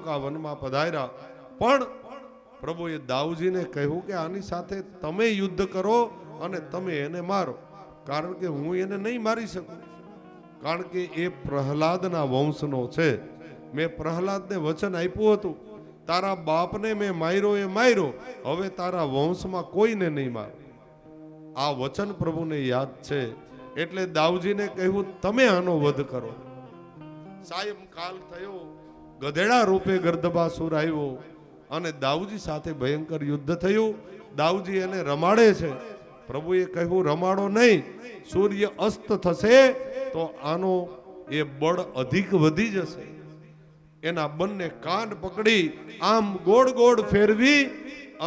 તાલુકા વનમાં પધાર્યા, પણ પ્રભુએ દાઉજીને કહ્યું કે આની સાથે તમે યુદ્ધ કરો અને તમે એને મારો, કારણ કે હું એને નહીં મારી શકું, કારણ કે એ પ્રહલાદના વંશનો છે. મેં પ્રહલાદને વચન આપ્યું હતું, તારા બાપને મેં માર્યો એ માર્યો, હવે તારા વંશમાં કોઈને નહીં મારો. આ વચન પ્રભુને યાદ છે, એટલે દાઉજીને કહ્યું તમે આનો વધ કરો. સાયંકાલ થયો, ગધેડા રૂપે ગર્દભાસુર આવ્યો અને દાઉજી સાથે ભયંકર યુદ્ધ થયું. દાઉજી એને રમાડે છે. પ્રભુએ કહ્યું રમાડો નહીં, સૂર્ય અસ્ત થશે તો આનો એ બળ અધિક વધી જશે. એના બંને કાન પકડી આમ ગોળ ગોળ ફેરવી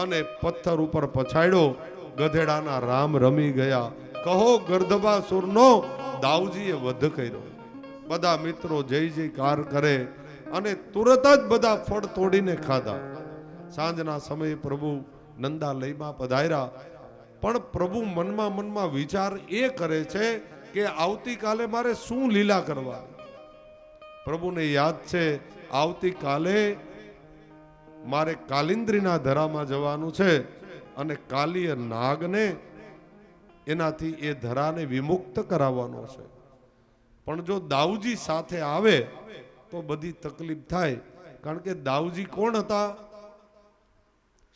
અને પથ્થર ઉપર પછાડ્યો. ગધેડાના રામ રમી ગયા. કહો ગર્દભાસુરનો દાઉજીએ વધ કર્યો. બધા મિત્રો જય જયકાર કરે અને તુરત જ બધા ફળ તોડીને ખાધા. સાંજના સમયે પ્રભુ નંદાલયમાં પધાર્યા, પણ પ્રભુ મનમાં વિચાર એ કરે છે કે આવતીકાલે મારે શું લીલા કરવા. પ્રભુને યાદ છે આવતીકાલે મારે કાલિંદ્રીના ધરામાં જવાનું છે અને કાલીય નાગને એનાથી એ ધરાને વિમુક્ત કરાવવાનો છે. પણ જો દાઉજી સાથે આવે તો બધી તકલીફ થાય, કારણ કે દાઉજી કોણ હતા?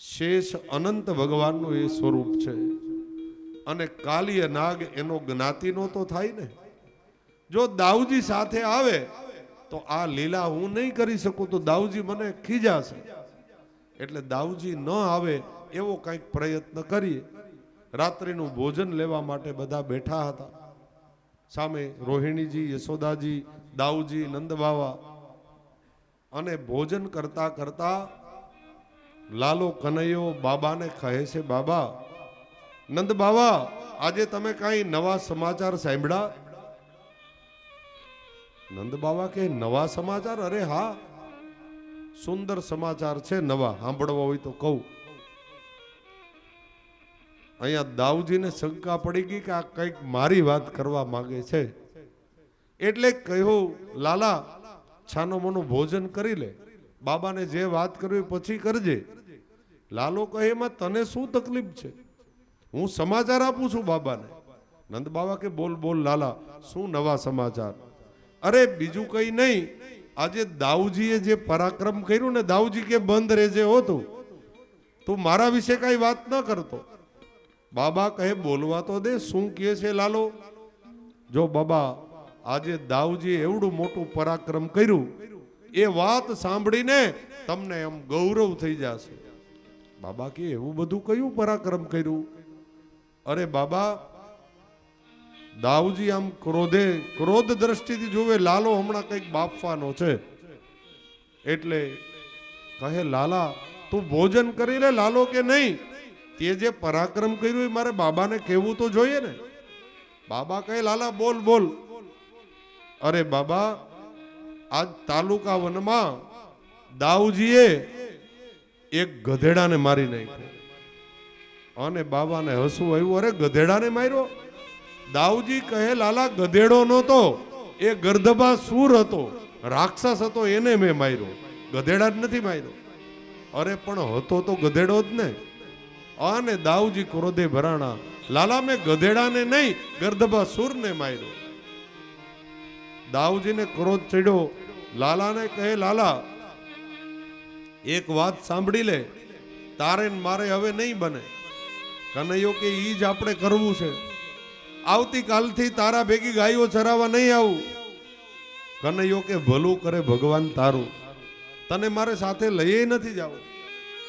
શેષ અનંત ભગવાનનું એ સ્વરૂપ છે અને કાલીય નાગ એનો જ્ઞાતિનો તો થાય ને. જો દાઉજી સાથે આવે તો આ લીલા હું નહીં કરી શકું, તો દાઉજી મને ખીજાશે. એટલે દાઉજી ન આવે એવો કંઈક પ્રયત્ન કરીએ. રાત્રિનું ભોજન લેવા માટે બધા બેઠા હતા. સામે રોહિણીજી, યશોદાજી, દાઉજી, નંદબાવા, અને ભોજન કરતા કરતા લાલો કનૈયો બાબાને કહે છે, બાબા, નંદ બાબા, આજે તમે કઈ નવા સમાચાર સાંભળ્યા? નંદ બાબા કે નવા સમાચાર? અરે હા, સુંદર સમાચાર છે, નવા સાંભળવા હોય તો કહું. અહીંયા દાઉજીને શંકા પડી ગઈ કે આ કંઈક મારી વાત કરવા માંગે છે, એટલે કહ્યું લાલા છાનો મોનું ભોજન કરી લે, બાબાને જે વાત કરવી પછી કરજે. લાલો કહે એમાં તને શું તકલીફ છે? હું સમાચાર આપું છું બાબાને. નંદ બાબા કે બોલ બોલ લાલા, શું નવા સમાચાર? અરે બીજું કઈ નહીં, આજે દાઉજીએ જે પરાક્રમ કર્યું ને, દાઉજી કે બંધ રહેજે હોતું, તું મારા વિશે કઈ વાત ન કરતો. બાબા કહે બોલવા તો દે, શું કહે છે લાલો? જો બાબા, આજે દાઉજીએ એવડું મોટું પરાક્રમ કર્યું, એ વાત સાંભળીને તમને એમ ગૌરવ થઈ જશે. બાબા કે એવું બધું કયું પરાક્રમ કર્યું? અરે બાબા, દાઉજી આમ ક્રોધ દ્રષ્ટિથી જોવે, લાલો હમણાં કંઈક બાપવાનો છે, એટલે કહે લાલા તું ભોજન કરી લે. લાલો કે નહીં, તે જે પરાક્રમ કર્યું એ મારે બાબાને કહેવું તો જોઈએ ને. બાબા કહે લાલા બોલ બોલ. અરે બાબા, આજ તાલુકા વનમાં દાઉજીએ એક ગધેડાને મારી નાખ્યો. અને બાબાને હસવું આવ્યું, અરે ગધેડાને માર્યો? દાઉજી કહે લાલા ગધેડો નહોતો, એ ગર્દભાસુર હતો, રાક્ષસ હતો, એને મેં માર્યો, ગધેડા જ નથી માર્યો. અરે પણ હતો તો ગધેડો જ ને. અને દાઉજી ક્રોધે ભરાણા, લાલા મેં ગધેડાને નહીં ગર્દભાસુરને માર્યો. દાઉજીને ક્રોધ ચડ્યો. લાલાને કહે લાલા એક વાત સાંભળી લે, તારે મારે હવે નહીં બને. કનૈયો કે ઈ જ આપણે કરવું છે, આવતીકાલથી તારા ભેગી ગાયો ચરાવવા નહીં આવું. કનૈયો કે ભલું કરે ભગવાન તારું, તને મારે સાથે લઈએ નથી જાવ,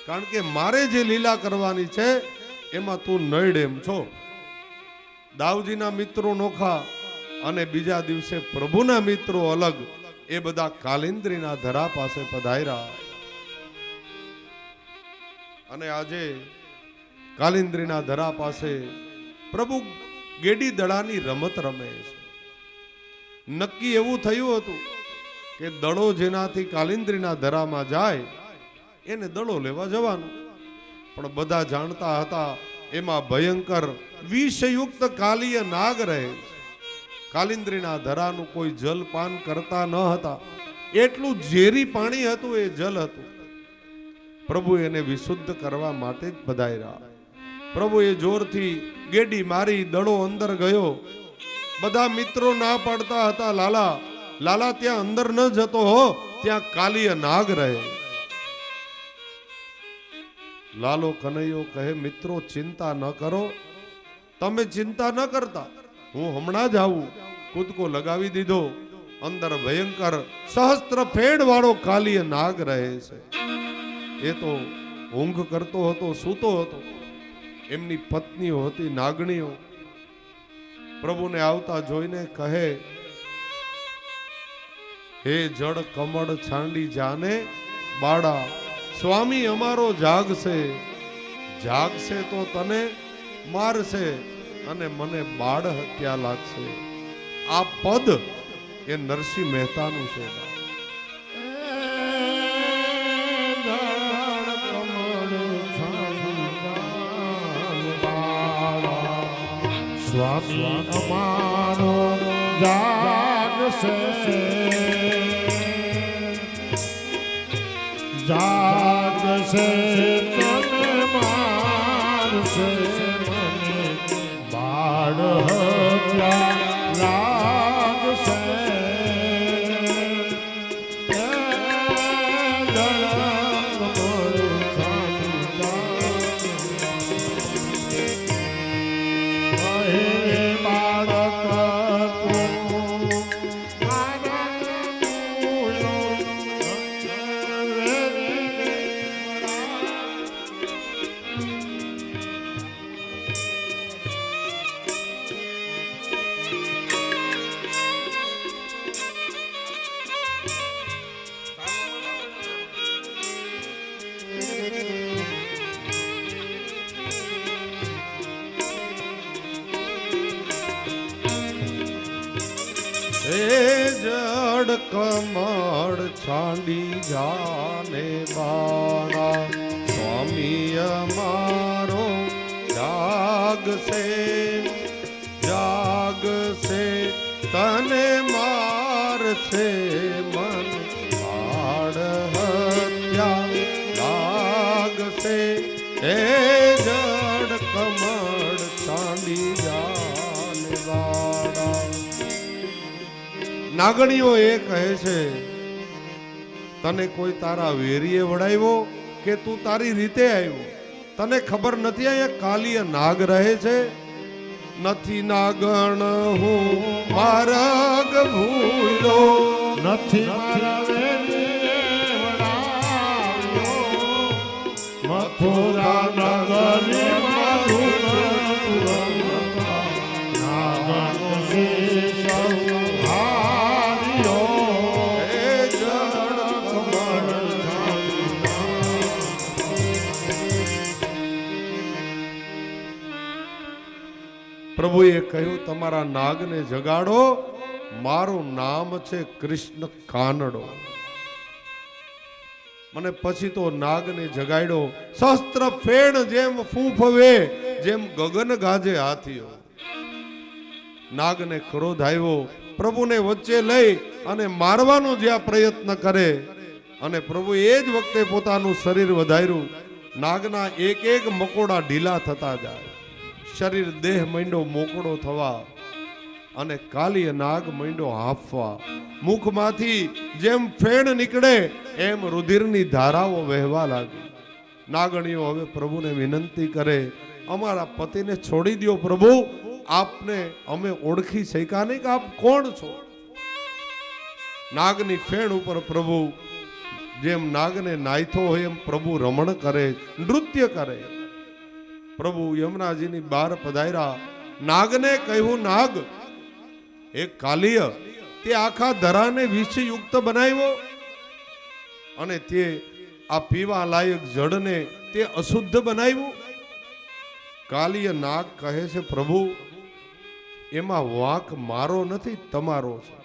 કારણ કે મારે જે લીલા કરવાની છે એમાં તું નડ એમ છો. દાઉજીના મિત્રો નોખા અને બીજા દિવસે પ્રભુના મિત્રો અલગ, એ બધા કાલિંદ્રીના ધરા પાસે પધાર્યા. અને આજે કાલિંદ્રીના ધરા પાસે પ્રભુ ગેડી દડાની રમત રમે છે. નક્કી એવું થયું હતું કે દડો જેનાથી કાલિંદ્રીના ધરામાં જાય એને દડો લેવા જવાનું, પણ બધા જાણતા હતા એમાં ભયંકર વિષયુક્ત કાલીય નાગ રહે. કાલિંદ્રીના ધરાનું કોઈ જલપાન કરતા ન હતા, એટલું ઝેરી પાણી હતું, એ જલ હતું. પ્રભુ એને વિશુદ્ધ કરવા માટે જ પધાર્યા. પ્રભુ એ જોરથી ગેડી મારી, દડો અંદર ગયો. બધા મિત્રો ના પાડતા હતા, લાલા લાલા ત્યાં અંદર ન જતો હો, ત્યાં કાલીય નાગ રહે. લાલો કનૈયો કહે, મિત્રો ચિંતા ન કરો, તમે ચિંતા ન કરતા, હું હમણાં જ આવું. કૂદકો લગાવી દીધો. અંદર ભયંકર સહસ્ત્ર ફેણ વાળો કાલીય નાગ રહે છે. એ તો ઊંઘ કરતો હતો, સૂતો હતો. એમની પત્નીઓ હતી નાગણીઓ. પ્રભુને આવતા જોઈને કહે, હે જળ કમળ છાંડી જાને બાળા, સ્વામી અમારો જાગશે. જાગશે તો તને મારશે અને મને બાળ હત્યા લાગશે. આ પદ એ નરસિંહ મહેતાનું છે. સ્વામી અમારો જાગશે, જાગશે તને મારશે, મને બાળ હત્યા લાગશે. જડ કમળ છાંડી જાને બાળા, સ્વામી અમારો જાગશે, જાગશે તને મારશે, મન બાળ હત્યા લાગશે. હે જડ કમળ છાંડી જાને બાળા. નાગણીઓ એ કહે છે, તને કોઈ તારા વેરીએ વડાવ્યો કે તું તારી રીતે આવ્યો? તને ખબર નથી અહીંયા કાલીય નાગ રહે છે? નથી નાગણ હું માર્ગ ભૂલો, નથી મારા વેરીએ વડાવ્યો, મથુરા નગરી પ્રભુએ કહ્યું, તમારા નાગને જગાડો, મારું નામ છે કૃષ્ણ કાનડો. મને પછી તો નાગને જગાડ્યો. શસ્ત્ર ફેણ જેમ ફૂંફવે, જેમ ગગન ગાજે હાથીઓ. નાગને ક્રોધ આવ્યો. પ્રભુને વચ્ચે લઈ અને મારવાનો જ્યાં પ્રયત્ન કરે, અને પ્રભુ એ જ વખતે પોતાનું શરીર વધાર્યું. નાગના એક એક મકોડા ઢીલા થતા જાય. શરીર દેહ માંડ્યો મોકળો થવા, અને કાલીય નાગ માંડ્યો હાંફવા. મુખમાંથી જેમ ફેણ નીકળે એમ રુધિરની ધારાઓ વહેવા લાગી. નાગણીઓ હવે પ્રભુને વિનંતી કરે, અમારા પતિને છોડી દો પ્રભુ, આપને અમે ઓળખી શક્યા નહીં કે આપ કોણ છો. નાગની ફેણ ઉપર પ્રભુ જેમ નાગને નાયથો હોય એમ પ્રભુ રમણ કરે, નૃત્ય કરે. પ્રભુ યમુનાજીની બહાર પધાર્યા. નાગને કહ્યું, નાગ એ કાલીય, તે આખા ધરાને વિષયુક્ત બનાવ્યો, અને તે આ પીવા લાયક જળને તે અશુદ્ધ બનાવ્યું. કાલીય નાગ કહે છે, પ્રભુ એમાં વાંક મારો નથી, તમારો છે.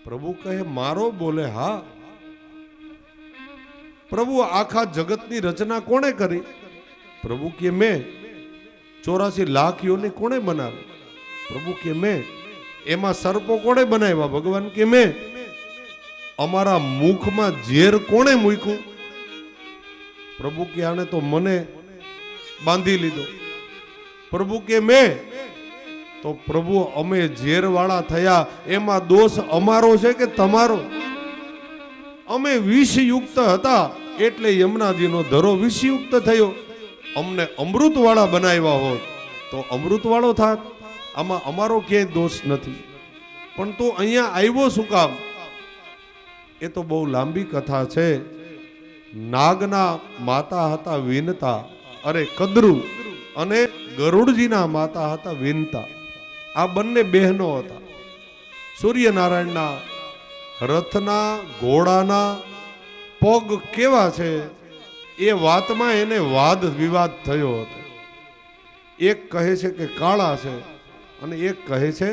પ્રભુ કહે, મારો? બોલે, હા. પ્રભુ આખા જગતની રચના કોણે કરી? પ્રભુ કે મેં. 84 લાખ યોની કોણે બનાવી? પ્રભુ કે મેં. એમાં સર્પો કોણે બનાવ્યા? ભગવાન કે મેં. અમારા મુખમાં ઝેર કોણે મૂક્યું? પ્રભુ કે આને તો મને બાંધી લીધો. પ્રભુ કે મેં. તો પ્રભુ અમે ઝેર વાળા થયા એમાં દોષ અમારો છે કે તમારો? અમે વિષયુક્ત હતા એટલે યમુનાજીનો ધરો વિષયુક્ત થયો. અમને અમૃત વાળા બનાવ્યા હોત તો અમૃત વાળો થાત. આમાં અમારો ક્યાંય દોષ નથી. પણ તું અહીંયા આવ્યો શું કામ? એ તો બહુ લાંબી કથા છે. નાગના માતા હતા વિનતા, અરે કદ્રુ, અને ગરુડજીના માતા હતા વિનતા. આ બંને બહેનો હતા. સૂર્યનારાયણના રથના ઘોડાના પગ કેવા છે એ વાતમાં એને વાદ વિવાદ થયો હતો. એક કહે છે કે કાળા છે અને એક કહે છે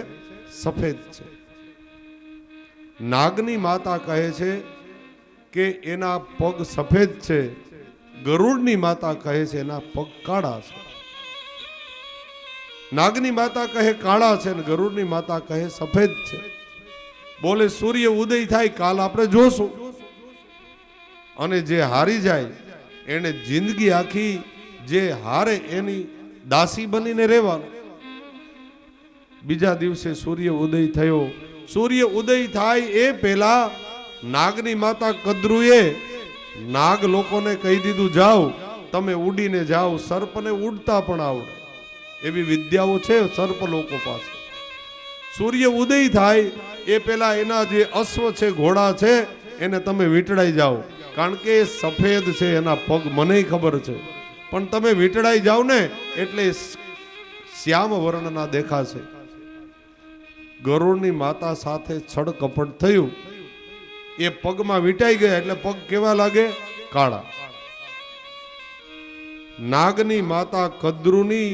સફેદ છે. નાગની માતા કહે છે કે એના પગ સફેદ છે, ગરુડની માતા કહે છે એના પગ કાળા છે. નાગની માતા કહે કાળા છે ને ગરુડની માતા કહે સફેદ છે. બોલે સૂર્ય ઉદય થાય કાલ આપણે જોશું. અને જે હારી જાય એને જિંદગી આખી જે હારે એની દાસી બનીને રહેવાનું. બીજા દિવસે સૂર્ય ઉદય થયો. સૂર્ય ઉદય થાય એ પહેલા નાગની માતા કદ્રુએ નાગ લોકોને કહી દીધું, જાઓ તમે ઉડીને જાઓ, સર્પને ઉડતા પણ આવડે એવી વિદ્યાઓ છે સર્પ લોકો પાસે. સૂર્ય ઉદય થાય એ પહેલા એના જે અશ્વ છે, ઘોડા છે, એને તમે વીંટળાઈ જાઓ. કારણ કે એ સફેદ છે, એના પગ મને ખબર છે, પણ તમે વીંટળાઈ જાઓ ને એટલે શ્યામ વર્ણના દેખાશે. ગરુડની માતા સાથે છળ કપટ થયું. એ પગમાં વીંટાઈ ગયા એટલે પગ કેવા લાગે? કાળા. નાગની માતા કદ્રુની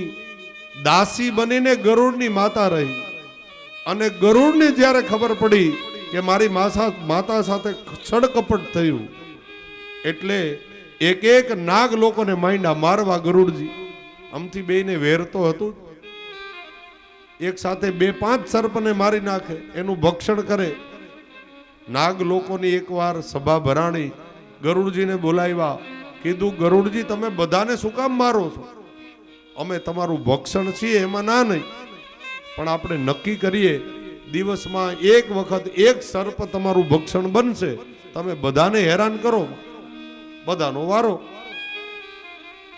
દાસી બનીને ગરુડની માતા રહી. અને ગરુડને જ્યારે ખબર પડી કે મારી માતા સાથે છળકપટ થયું એટલે એક એક નાગ લોકોને માંડ્યા મારવા. ગરુડજી આમથી બેને વેરતો હતું, એક સાથે 2-5 સર્પને મારી નાખે, એનું ભક્ષણ કરે. નાગ લોકોની એકવાર સભા ભરાણી, ગરુડજીને બોલાવ્યા. કીધું, ગરુડજી તમે બધાને શું કામ મારો છો? અમે તમારું ભક્ષણ છીએ એમાં ના નહીં, પણ આપણે નક્કી કરીએ દિવસમાં એક વખત એક સર્પ તમારું ભક્ષણ બનશે. તમે બધાને હેરાન કરો, બધાનો વારો.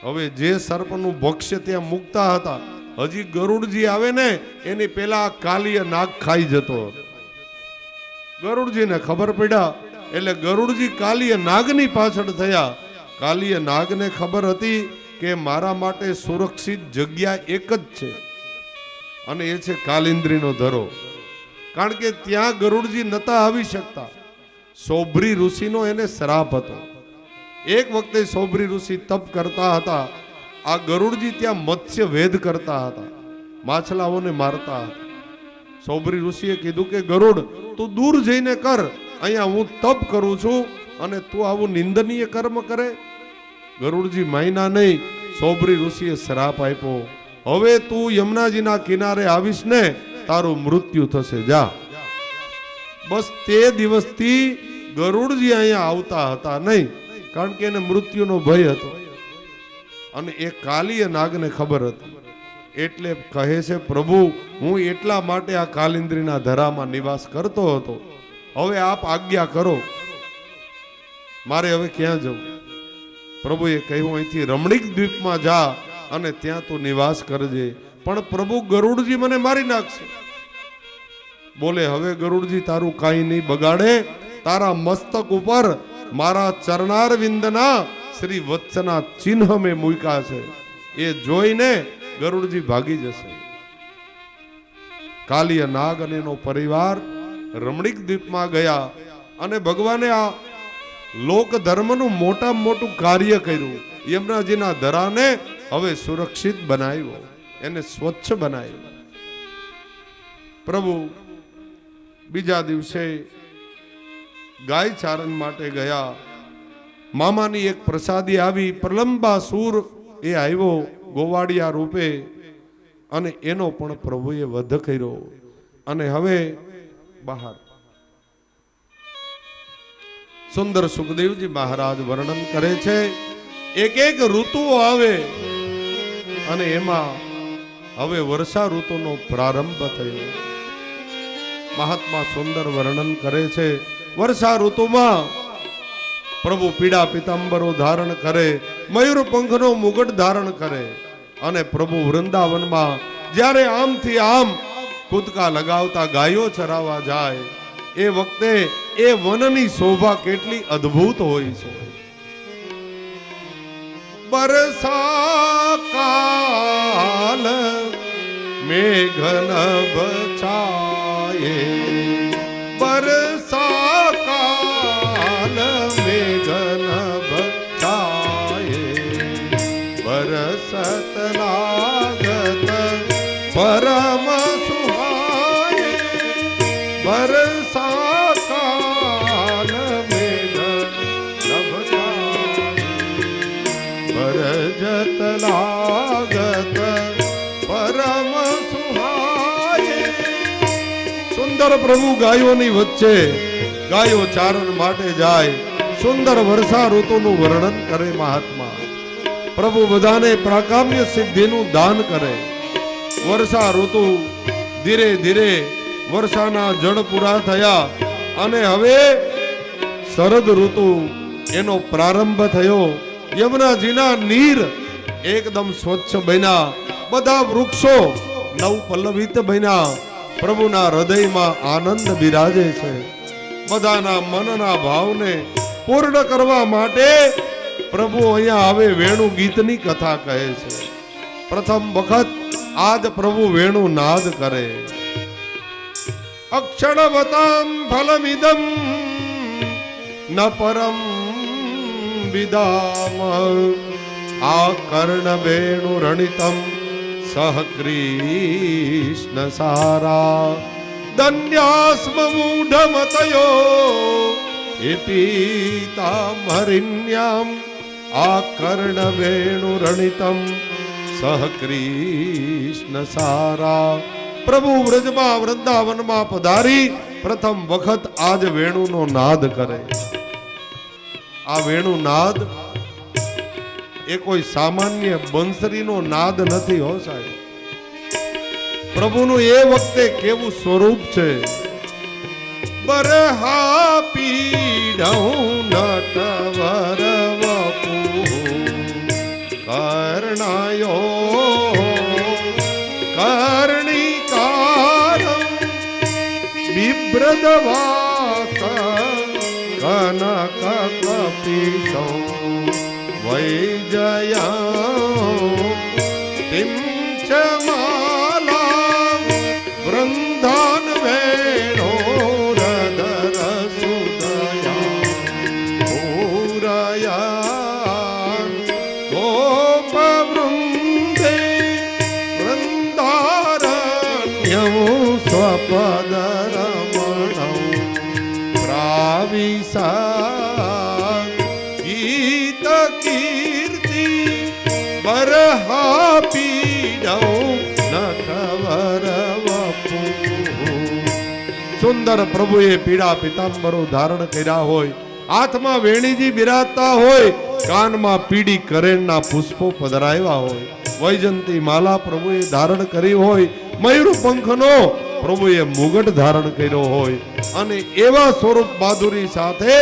હવે જે સર્પનું ભક્ષ્ય ત્યાં મૂકતા હતા, હજી ગરુડજી આવે ને એની પેલા કાલીય નાગ ખાઈ જતો. ગરુડજીને ખબર પડ્યા એટલે ગરુડજી કાલીય નાગની પાછળ થયા. કાલીય નાગને ખબર હતી કે મારા માટે સુરક્ષિત જગ્યા એક જ છે અને એ છે કાલિંદ્રીનો ધરો. કારણ કે ત્યાં ગરુડજી નતા આવી શકતા. સોભરી ઋષિનો એને શ્રાપ હતો. એક વખતે સોભરી ઋષિ તપ કરતા હતા. આ ગરુડજી ત્યાં મત્સ્ય વેદ કરતા હતા, માછલાઓને મારતા હતા. સોભરી ઋષિએ કીધું કે ગરુડ તું દૂર જઈને કર, અહીંયા હું તપ કરું છું અને તું આવું નિંદનીય કર્મ કરે. ગરુડજી માયના નહીં. સોભરી ઋષિએ શ્રાપ આપ્યો, હવે તું યમુનાજીના કિનારે આવીશ ને તારું મૃત્યુ થશે, જા. બસ તે દિવસથી ગરુડજી અહીંયા આવતા હતા નહીં, કારણ કે એને મૃત્યુનો ભય હતો. અને એ કાલીય નાગને ખબર હતી એટલે કહે છે, પ્રભુ હું એટલા માટે આ કાલિંદ્રીના ધરામાં નિવાસ કરતો હતો, હવે આપ આજ્ઞા કરો, મારે હવે ક્યાં જવું? પ્રભુએ કહ્યું, અહીંથી રમણીક દ્વીપમાં જા અને ત્યાં તું નિવાસ કરજે. પણ પ્રભુ ગરુડજી મને મારી નાખશે. બોલે, હવે ગરુડજી તારું કાંઈ નહીં બગાડે, તારા મસ્તક ઉપર મારા ચરણારવિંદના શ્રી વત્સના ચિહ્ન મેં મૂક્યા છે, એ જોઈને ગરુડજી ભાગી જશે. કાલીય નાગ અને એનો પરિવાર રમણીક દ્વીપમાં ગયા અને ભગવાને આ લોક ધર્મનું મોટામાં મોટું કાર્ય કર્યું. યમુનાજીના ધરાને હવે સુરક્ષિત બનાવ્યો, એને સ્વચ્છ બનાવ્યો. પ્રભુ બીજા દિવસે ગાય ચારણ માટે ગયા. મામાની એક પ્રસાદી આવી, પ્રલંબાસુર એ આવ્યો ગોવાડિયા રૂપે અને એનો પણ પ્રભુએ વધ કર્યો. અને હવે બહાર સુંદર સુખદેવજી મહારાજ વર્ણન કરે છે, એક એક ઋતુઓ આવે અને એમાં હવે વર્ષા ઋતુનો પ્રારંભ થયો. મહાત્મા સુંદર વર્ણન કરે છે, વર્ષા ઋતુમાં પ્રભુ પીળા પિતાંબરો ધારણ કરે, મયુર પંખનો મુગટ ધારણ કરે અને પ્રભુ વૃંદાવનમાં જ્યારે આમથી આમ કૂદકા લગાવતા ગાયો ચરાવવા જાય એ વખતે એ વનની શોભા કેટલી અદ્ભુત હોય છે. બરસા કાલ મેઘન બચાયે, બરસા કાલ મેઘન બચાયે, બરસત લાગત પરમ સુહાય, બરસા કાલ મેઘન બચાયે, બરજત લાગત પરમ સુહાય. સુંદર પ્રભુ ગાયોની વચ્ચે ગાયો ચારણ માટે જાય, સુંદર વર્ષા ઋતુનું વર્ણન કરે મહાત્મા. પ્રભુ બધાને પ્રાકામ્ય સિદ્ધિનું દાન કરે. વર્ષા ઋતુ ધીરે ધીરે વર્ષાના જળ પૂરા થયા અને હવે શરદ ઋતુ એનો પ્રારંભ થયો. યમુનાજીના નીર એકદમ સ્વચ્છ બન્યા, બધા વૃક્ષો નવ પલ્લવિત બન્યા. પ્રભુના હૃદયમાં આનંદ બિરાજે છે. બધાના મનના ભાવને પૂર્ણ કરવા માટે પ્રભુ અહીંયા આવે વેણુ ગીતની કથા કહે છે. પ્રથમ વખત આજ પ્રભુ વેણુ નાદ કરે. અક્ષણવતામ ફલમિદમ ન પરમ વિદામ, આ કર્ણ વેણુ રણિતમ સહ કૃષ્ણ સારા, ધન્યાસ્મ મૂઢમતયો એ પીતામહરિણ્યામ, આ કર્ણ વેણુ રણિતમ સહ કૃષ્ણ સારા. પ્રભુ વ્રજમાં વૃંદાવનમાં પધારી પ્રથમ વખત આજ વેણુનો નાદ કરે. આ વેણુ નાદ એ કોઈ સામાન્ય બંસરીનો નાદ નથી હો સાહેબ. પ્રભુનું એ વખતે કેવું સ્વરૂપ છે. બરહા પીડઉં નટવર વપુ કર્ણયો કર્ણિકારં બિભ્રદવાસ કનક કપિશૌ વૈજયા તિંચ માલા વૃંદાન વેણો રદર સુદયા પૂરયા ગોપ વૃંદે વૃંદારણ્યં સ્વપદ રમણૌ પ્રાવિશા ગીત કીર્તિ બરહા પીડૌ નટવર વપુ. સુંદર પ્રભુએ પીળા પિતાંબરો ધારણ કર્યા હોય, હાથમાં વેણીજી બિરાજતા હોય, કાનમાં પીળી કરેણના પુષ્પો પધરાવ્યા હોય, વૈજંતી માલા પ્રભુએ ધારણ કરી હોય, મયુર પંખનો પ્રભુએ મુગટ ધારણ કર્યો હોય અને એવા સ્વરૂપ બહાદુરી સાથે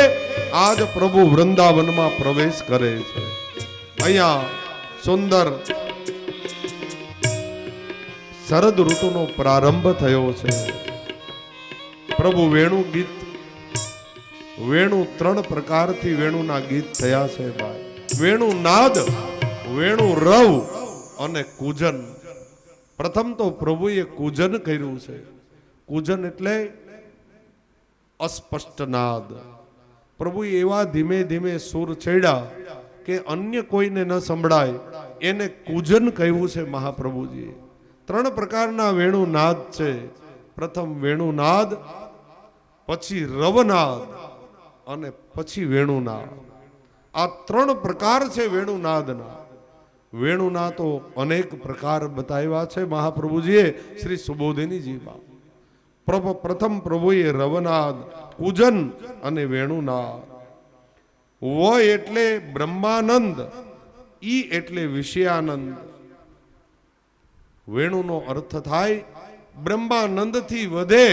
આજ પ્રભુ વૃંદાવનમાં પ્રવેશ કરે છે. અહીંયા સુંદર શરદ ઋતુનો પ્રારંભ થયો છે. પ્રભુ વેણુ ગીત, વેણુ ત્રણ પ્રકારથી વેણુના ગીત થયા છે ભાઈ. વેણુ નાદ, વેણુ રવ અને કુજન. પ્રથમ તો પ્રભુએ કુજન કર્યું છે. કુજન એટલે અસ્પષ્ટ નાદ. પ્રભુએ એવા ધીમે ધીમે સુર છેડ્યા કે અન્ય કોઈને ન સંભળાય, એને કુજન કહ્યું છે મહાપ્રભુજીએ. ત્રણ પ્રકારના વેણુ નાદ છે. પ્રથમ વેણુ નાદ, પછી રવનાદ અને પછી વેણુનાદ. આ ત્રણ પ્રકાર છે વેણુનાદના. વેણુના તો અનેક પ્રકાર બતાવ્યા છે મહાપ્રભુજીએ શ્રી સુબોધિનીજીમાં. પ્રથમ પ્રભુએ રવનાદ, કુજન અને વેણુનાદ. વ એટલે બ્રહ્માનંદ, ઈ એટલે વિષયાનંદ. વેણુનો અર્થ થાય બ્રહ્માનંદથી વધે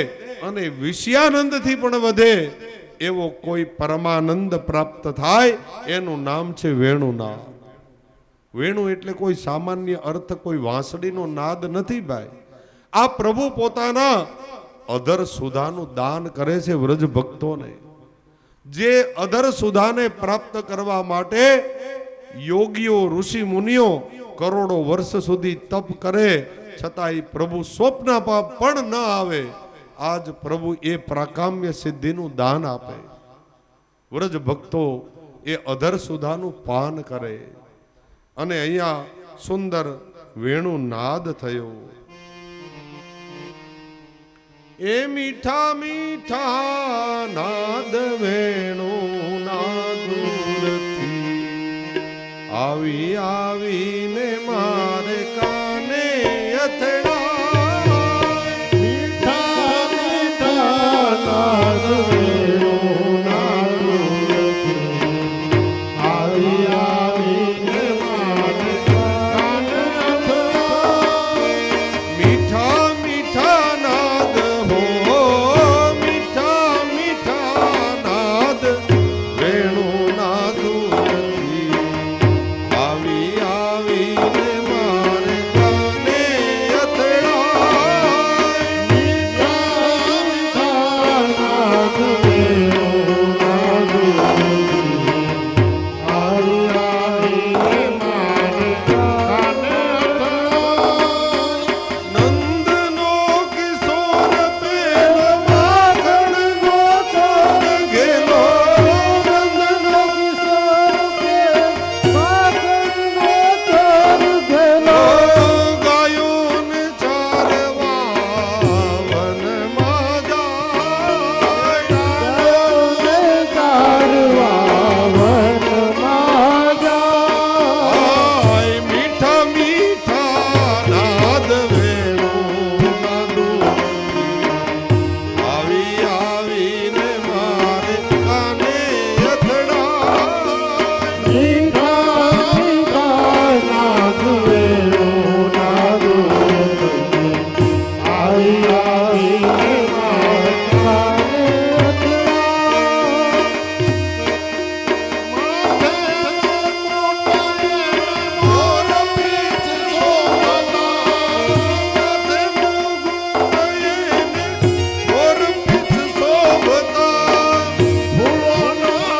અને વિષયાનંદથી પણ વધે એવો કોઈ પરમાનંદ પ્રાપ્ત થાય એનું નામ છે વેણુનાદ. વેણુ એટલે કોઈ સામાન્ય અર્થ, કોઈ વાંસળીનો નાદ નથી ભાઈ. આ પ્રભુ પોતાના અધર સુધાનું દાન કરે છે વ્રજ ભક્તોને. જે અધર સુધાને પ્રાપ્ત કરવા માટે યોગીઓ, ઋષિ મુનિઓ કરોડો વર્ષ સુધી તપ કરે, છતાંય પ્રભુ સ્વપ્ન પણ ન આવે. આજ પ્રભુ એ પ્રાકામ્ય સિદ્ધિનું દાન આપે. વ્રજ ભક્તો એ અધર સુધાનું પાન કરે. અને અહીંયા સુંદર વેણુ નાદ થયો. એ મીઠા મીઠા નાદ વેણુ નાદુરથી આવી આવીને મારે કાને અથડાય. મીઠા મીઠા નાદ વેણુ નાદુરથી આવી આવીને મારે કાને અથડાય. મીઠા મીઠા નાદ હો, મીઠા મીઠા નાદ વેણુ નાદુરથી આવી આવીને મારે કાને અથડાય. મીઠા મીઠા નાદ વેણુ નાદુરથી આવી આવીને મારે કાને અથડાય. નંદનો કિશોર પેલો માખણનો ચોર ગેલો. નંદનો કિશોર પેલો માખણનો ચોર ગેલો. ગાયોને ચારવા વનમાં જાય. આય મીઠા મીઠા નાદ વેણુ નાદુરથી આવી આવીને મારે કાને અથડાય. મોર પીછ શોભતા, ફૂલો ના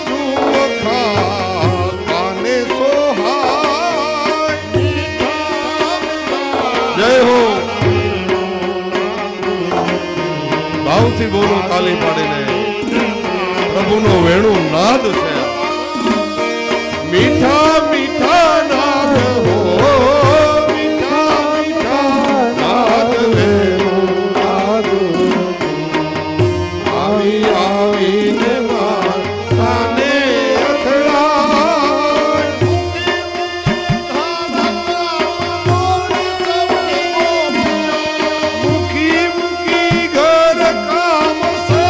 ઝુમખા કાને સોહાય. જય હો. ભાવથી બોલો તાલી પાડીને. પ્રભુનો વેણુ નાદ છે. મીઠા મીઠા નાદ હો, મીઠા મીઠા નાદ વેણુ નાદુરથી આવી આવીને મારે અથડાય. મુખી મુખી ઘર કામ સહુ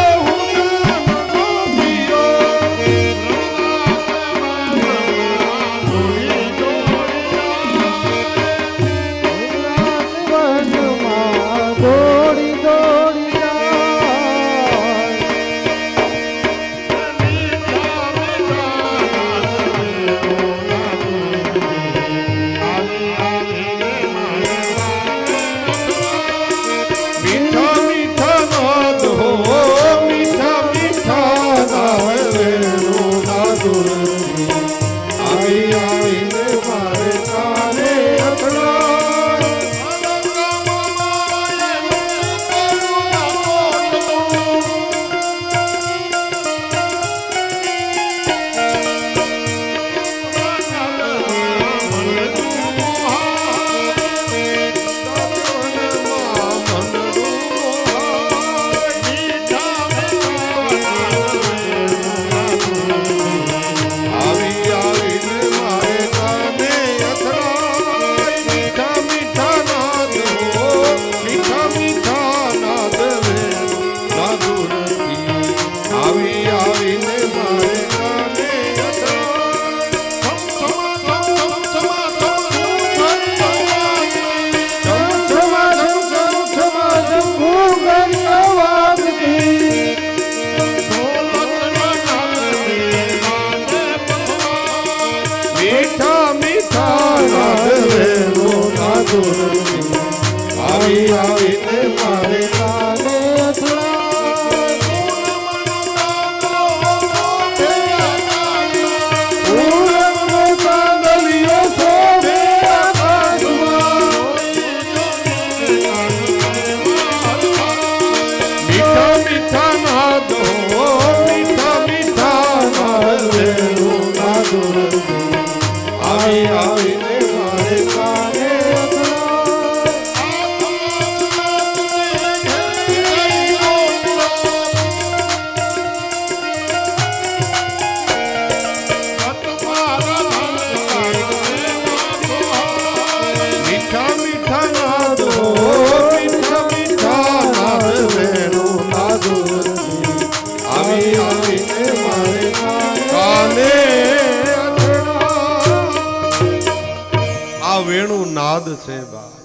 છે ભાઈ,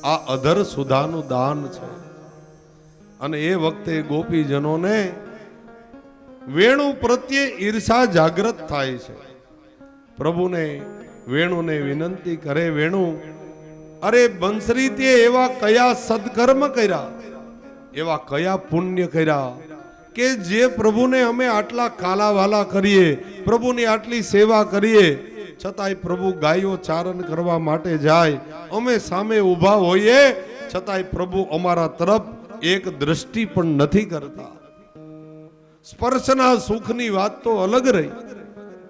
આ અધર સુધાનું દાન છે. અને એ વખતે ગોપીજનોને વેણુ પ્રત્યે ઈર્ષા જાગૃત થાય છે. પ્રભુને વેણુને વિનંતી કરે, વેણુ અરે બંસરી તે એવા કયા સદકર્મ કર્યા, એવા કયા પુણ્ય કર્યા કે જે પ્રભુને અમે આટલા કાલાવાલા કરીએ, પ્રભુની આટલી સેવા કરીએ, છતાંય પ્રભુ ગાયો ચારણ કરવા માટે જાય, અમે સામે ઊભા હોઈએ છતાંય પ્રભુ અમારા તરફ એક દ્રષ્ટિ પણ નથી કરતા. સ્પર્શના સુખની વાત તો અલગ રહી,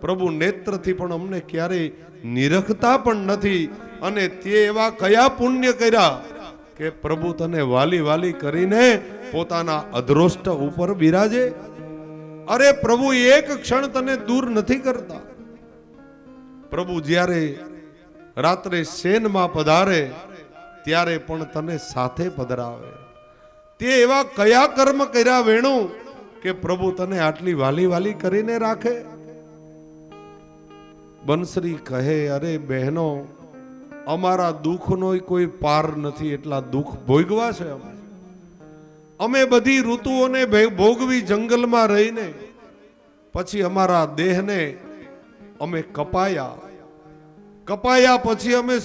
પ્રભુ નેત્રથી પણ અમને ક્યારેય નિરખતા પણ નથી. અને તે એવા કયા પુણ્ય કર્યા કે પ્રભુ તને વાલી વાલી કરીને પોતાના અધરોષ્ટ ઉપર બિરાજે. અરે પ્રભુ એક ક્ષણ તને દૂર નથી કરતા. પ્રભુ જ્યારે રાત્રે શેનમાં પધારે ત્યારે પણ તને સાથે પધરાવે. તે એવા કયા કર્મ કર્યા વેણુ કે પ્રભુ તને આટલી વાલી વાલી કરીને રાખે. બંસરી કહે, અરે બહેનો, અમારા દુઃખનો કોઈ પાર નથી, એટલા દુઃખ ભોગવા છે અમે બધી ઋતુઓને ભોગવી જંગલમાં રહીને પછી અમારા દેહને અમે કપાયા પછી અમે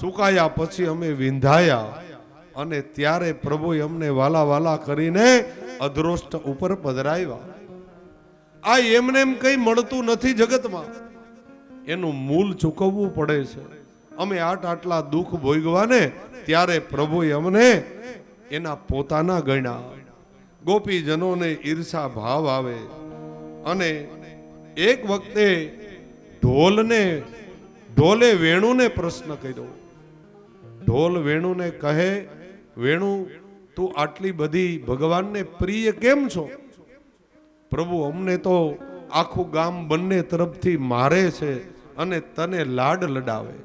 સુકાયા પછી અમે વિંધાયા. અને ત્યારે પ્રભુએ અમને વાલા વાલા કરીને અધરોષ્ટ ઉપર પધરાવ્યા. આ એમને એમ કઈ મળતું નથી જગતમાં, એનું મૂલ ચૂકવવું પડે છે. અમે આટલા દુઃખ ભોગવાને ત્યારે પ્રભુએ અમને એના પોતાના ગણ્યા. ગોપીજનોને ઈર્ષા ભાવ આવે. અને એક વખતે ઢોલે વેણુને પ્રશ્ન કર્યો. ઢોલ વેણુને કહે, વેણુ તું આટલી બધી ભગવાનને પ્રિય કેમ છો? પ્રભુ અમને તો આખું ગામ બંને તરફથી મારે છે અને તને લાડ લડાવે.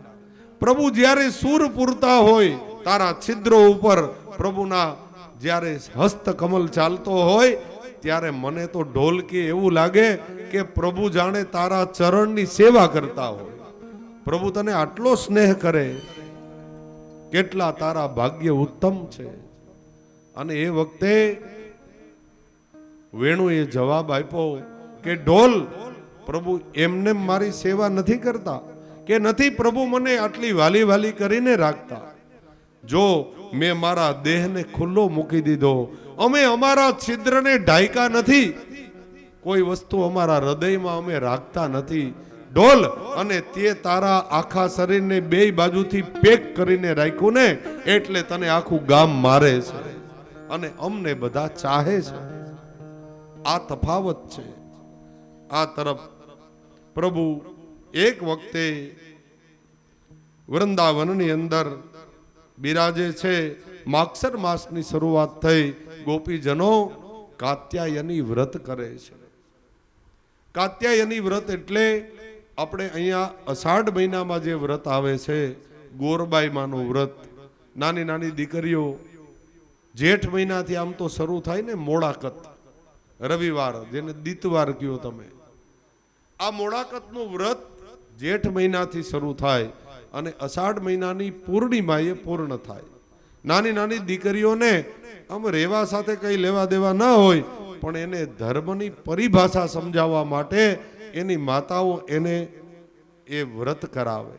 પ્રભુ જ્યારે સૂર પૂરતા હોય તારા છિદ્રો ઉપર પ્રભુના જ્યારે હસ્તકમલ ચાલતો હોય ત્યારે મને તો ઢોલકી એવું લાગે કે પ્રભુ જાણે તારા ચરણની સેવા કરતા હોય. પ્રભુ તને આટલો સ્નેહ કરે, કેટલા તારા ભાગ્ય ઉત્તમ છે. અને એ વખતે વેણુએ જવાબ આપ્યો કે ઢોલ, પ્રભુ એમને મારી સેવા નથી કરતા કે નથી પ્રભુ મને આટલી વાલી વાલી કરીને રાખતા. જો મેં મારા દેહને ખુલ્લો મૂકી દીધો, અમે અમારા છિદ્રને ઢાંક્યા નથી, કોઈ વસ્તુ અમારા હૃદયમાં અમે રાખતા નથી ઢોલ. અને તે તારા આખા શરીરને બે બાજુથી પેક કરીને રાખ્યું ને એટલે તને આખું ગામ મારે છે અને અમને બધા ચાહે છે. આ તફાવત છે. આ તરફ પ્રભુ એક વખતે વૃંદાવનની અંદર બિરાજે છે. માગસર માસની શરૂઆત થઈ. ગોપીજનો કાત્યાયની વ્રત કરે છે. કાત્યાયની વ્રત એટલે આપણે અહીંયા અષાઢ મહિનામાં જે વ્રત આવે છે, ગોરબાઈ માનું વ્રત. નાની નાની દીકરીઓ જેઠ મહિનાથી આમ તો શરૂ થાય ને મોડાકત, રવિવાર જેને દીતવાર કયો તમે. આ મોડાકતનું વ્રત જેઠ મહિનાથી શરૂ થાય અને અષાઢ મહિનાની પૂર્ણિમા એ પૂર્ણ થાય. નાની નાની દીકરીઓને આમ રેવા સાથે કઈ લેવા દેવા ના હોય પણ એને ધર્મની પરિભાષા સમજાવવા માટે એની માતાઓ એને એ વ્રત કરાવે.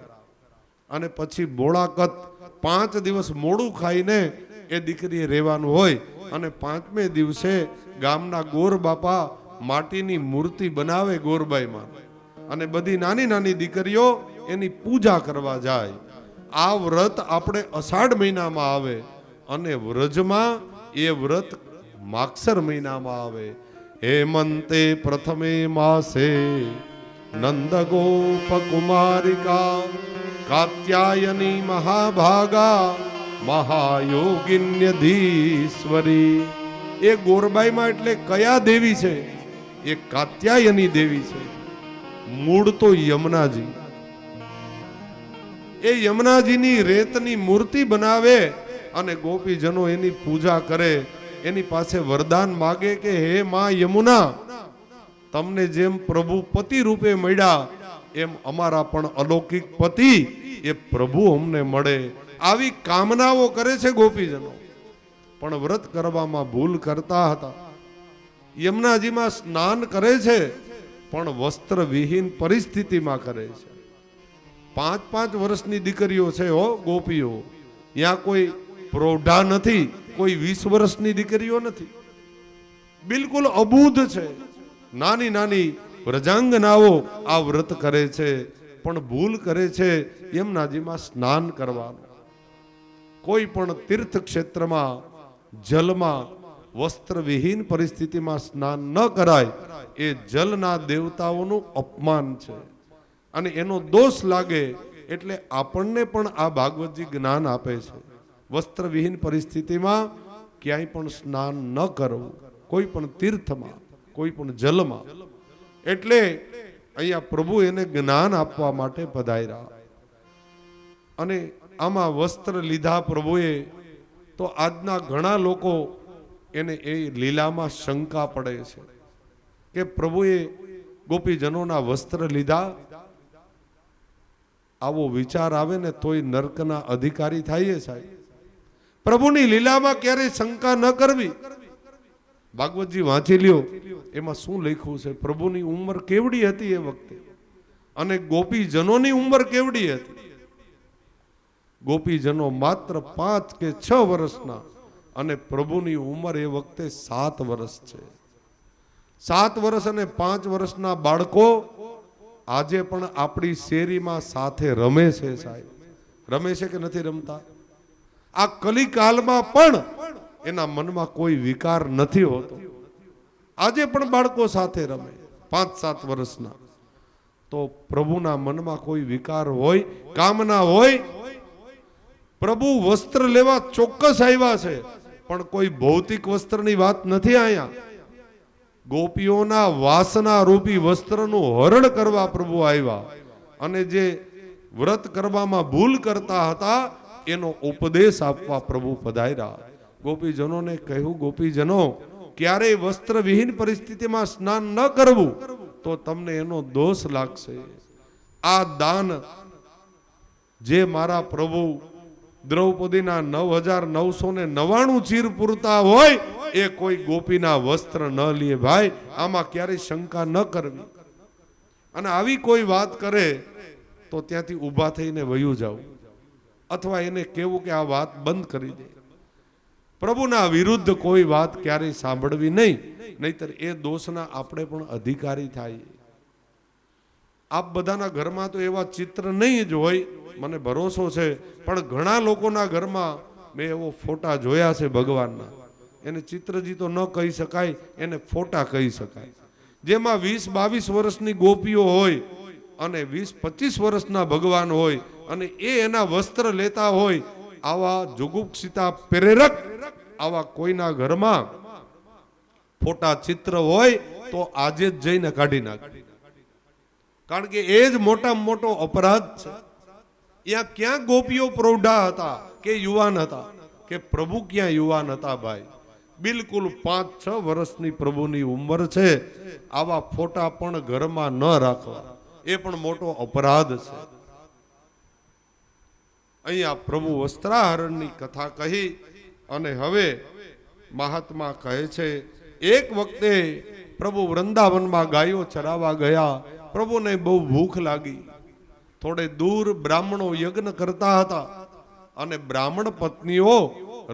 અને પછી મોડાકત 5 દિવસ મોડું ખાઈને એ દીકરીએ રહેવાનું હોય. અને 5મે દિવસે ગામના ગોર બાપા માટીની મૂર્તિ બનાવે ગોરબાઈમાં અને બધી નાની નાની દીકરીઓ એની પૂજા કરવા જાય. આ વ્રત આપણે અષાઢ મહિનામાં આવે અને વ્રજમાં એ વ્રત માગસર મહિનામાં આવે. હેમંતે પ્રથમે માસે નંદ ગોપ કુમારિકા કાત્યાયની મહાભાગા મહાયોગિન્યધીશ્વરી. એ ગોરબાઈમાં એટલે કયા દેવી છે? એ કાત્યાયની દેવી છે. મૂળ તો યમુનાજી. એ યમુનાજીની રેતની મૂર્તિ બનાવે અને ગોપીજનો એની પૂજા કરે, એની પાસે વરદાન માગે કે હે માં યમુના, તમને જેમ પ્રભુ પતિ રૂપે મળ્યા એમ અમારા પણ અલૌકિક પતિ એ પ્રભુ અમને મળે, આવી કામનાઓ કરે છે ગોપીજનો. પણ વ્રત કરવામાં ભૂલ કરતા હતા. યમુનાજીમાં સ્નાન કરે છે પણ વસ્ત્ર વિહીન પરિસ્થિતિમાં કરે છે. 5-5 વર્ષની દીકરીઓ છે હો ગોપીઓ, ત્યાં કોઈ પ્રૌઢા નથી, કોઈ 20 વર્ષની દીકરીઓ નથી, બિલકુલ અબૂધ છે. નાની નાની વ્રજાંગનાઓ આ વ્રત કરે છે, પણ ભૂલ કરે છે યમુનાજીમાં સ્નાન કરવાનું. કોઈ પણ તીર્થ ક્ષેત્રમાં જલમાં વસ્ત્ર વિહીન પરિસ્થિતિમાં સ્નાન ન કરાય, એ જલના દેવતાઓનું અપમાન છે અને એનો દોષ લાગે. એટલે આપણને પણ આ ભાગવતજી જ્ઞાન આપે છે. વસ્ત્ર વિહીન પરિસ્થિતિમાં ક્યાંય પણ સ્નાન ન કરવું, કોઈ પણ તીર્થમાં, કોઈ પણ જલમાં. એટલે અહીંયા પ્રભુ એને જ્ઞાન આપવા માટે પધાર્યા. અને આમાં વસ્ત્ર લીધા પ્રભુએ, તો આજના ઘણા લોકો એને એ લીલામાં શંકા પડે છે કે પ્રભુએ ગોપીજનોના વસ્ત્ર લીધા. આવો વિચાર આવે ને તોય નરકના અધિકારી થાય સાહેબ. પ્રભુની લીલામાં ક્યારેય શંકા ન કરવી. ભાગવતજી વાંચી લ્યો, એમાં શું લખ્યું છે. પ્રભુની ઉંમર કેવડી હતી એ વખતે, અને ગોપીજનોની ઉંમર કેવડી હતી. ગોપીજનો માત્ર 5 કે 6 વર્ષના, અને પ્રભુની ઉંમર એ વખતે 7 વર્ષ છે. 7 વર્ષ અને 5 વર્ષના બાળકો આજે પણ આપણી શેરીમાં સાથે રમે છે સાહેબ. રમે છે કે નથી રમતા? આ કલિકાલમાં પણ એના મનમાં કોઈ વિકાર નથી હોતો. આજે પણ બાળકો સાથે રમે 5-7 વર્ષના. તો પ્રભુના મનમાં કોઈ વિકાર હોય, કામના હોય. પ્રભુ વસ્ત્ર લેવા ચોક્કસ આવ્યા છે, પણ કોઈ ભૌતિક વસ્ત્રની વાત નથી. અહીંયા ગોપીઓના વાસના રૂપી વસ્ત્રનું હરણ કરવા પ્રભુ આવ્યા. અને જે વ્રત કરવામાં ભૂલ કરતા હતા એનો ઉપદેશ આપવા પ્રભુ પધાર્યા. ગોપીજનોને કહ્યું, ગોપીજનો, ક્યારેય વસ્ત્ર વિહીન પરિસ્થિતિમાં સ્નાન ન કરવું, તો તમને એનો દોષ લાગશે. આ દાન જે મારા પ્રભુ દ્રૌપદીના 9,999 ચીર પૂરતા હોય, એ કોઈ ગોપીના વસ્ત્ર ન લે ભાઈ. આમાં ક્યારેય શંકા ન કરવી. અને આવી કોઈ વાત કરે તો ત્યાંથી ઊભા થઈને વયું જાવ, અથવા એને કહેવું કે આ વાત બંધ કરી દે. પ્રભુના વિરુદ્ધ કોઈ વાત ક્યારેય સાંભળવી નહીં, નહીતર એ દોષના આપણે પણ અધિકારી થાય. આપ બધાના ઘરમાં તો એવા ચિત્ર નહીં જ હોય, મને ભરોસો છે, પણ ઘણા લોકોના ઘરમાં મેં એવો ફોટા જોયા છે ભગવાનના. એને ચિત્રજી તો ન કહી શકાય, એને ફોટા કહી શકાય. જેમાં 20-22 વર્ષની ગોપીઓ હોય અને 20-25 વર્ષના ભગવાન હોય, અને એ એના વસ્ત્ર લેતા હોય. આવા જુગુપ્સિતા પ્રેરક આવા કોઈના ઘરમાં ફોટા ચિત્ર હોય તો આજે જ જઈને કાઢી નાખે. કારણ કે એ જ મોટામાં મોટો અપરાધ છે. ત્યાં ક્યાં ગોપીઓ પ્રૌઢા હતા કે યુવાન હતા, કે પ્રભુ ક્યાં યુવાન હતા ભાઈ? બિલકુલ 5-6 વર્ષની પ્રભુની ઉંમર છે. આવા ફોટા પણ ઘરમાં ન રાખવા, એ પણ મોટો અપરાધ છે. અહીંયા પ્રભુ વસ્ત્રાહરણની કથા કહી, અને હવે મહાત્મા કહે છે, એક વખતે પ્રભુ વૃંદાવનમાં ગાયો ચરાવવા ગયા. પ્રભુને બહુ ભૂખ લાગી. થોડે દૂર બ્રાહ્મણો યજ્ઞ કરતા હતા, અને બ્રાહ્મણ પત્નીઓ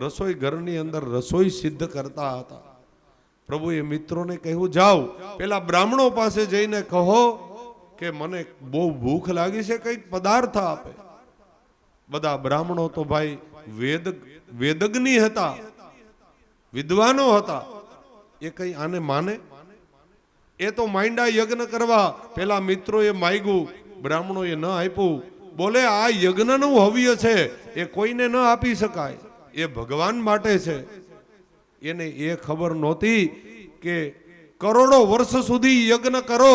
રસોઈ ઘરની અંદર રસોઈ સિદ્ધ કરતા હતા. પ્રભુએ મિત્રોને કહ્યું, જાઓ પેલા બ્રાહ્મણો પાસે જઈને કહો કે મને બહુ ભૂખ લાગી છે, કંઈક પદાર્થ આપે. બધા બ્રાહ્મણો તો ભાઈ વેદજ્ઞ હતા, વિદ્વાનો હતા. એ કઈ આને માને? એ તો માંડ્યા યજ્ઞ કરવા. પેલા મિત્રોએ માગ્યું, બ્રાહ્મણોએ ન આપ્યું. બોલે આ યજ્ઞનું હવ્ય છે, એ કોઈને ન આપી શકાય, એ ભગવાન માટે છે. એને એ ખબર નહોતી કે કરોડો વર્ષ સુધી યજ્ઞ કરો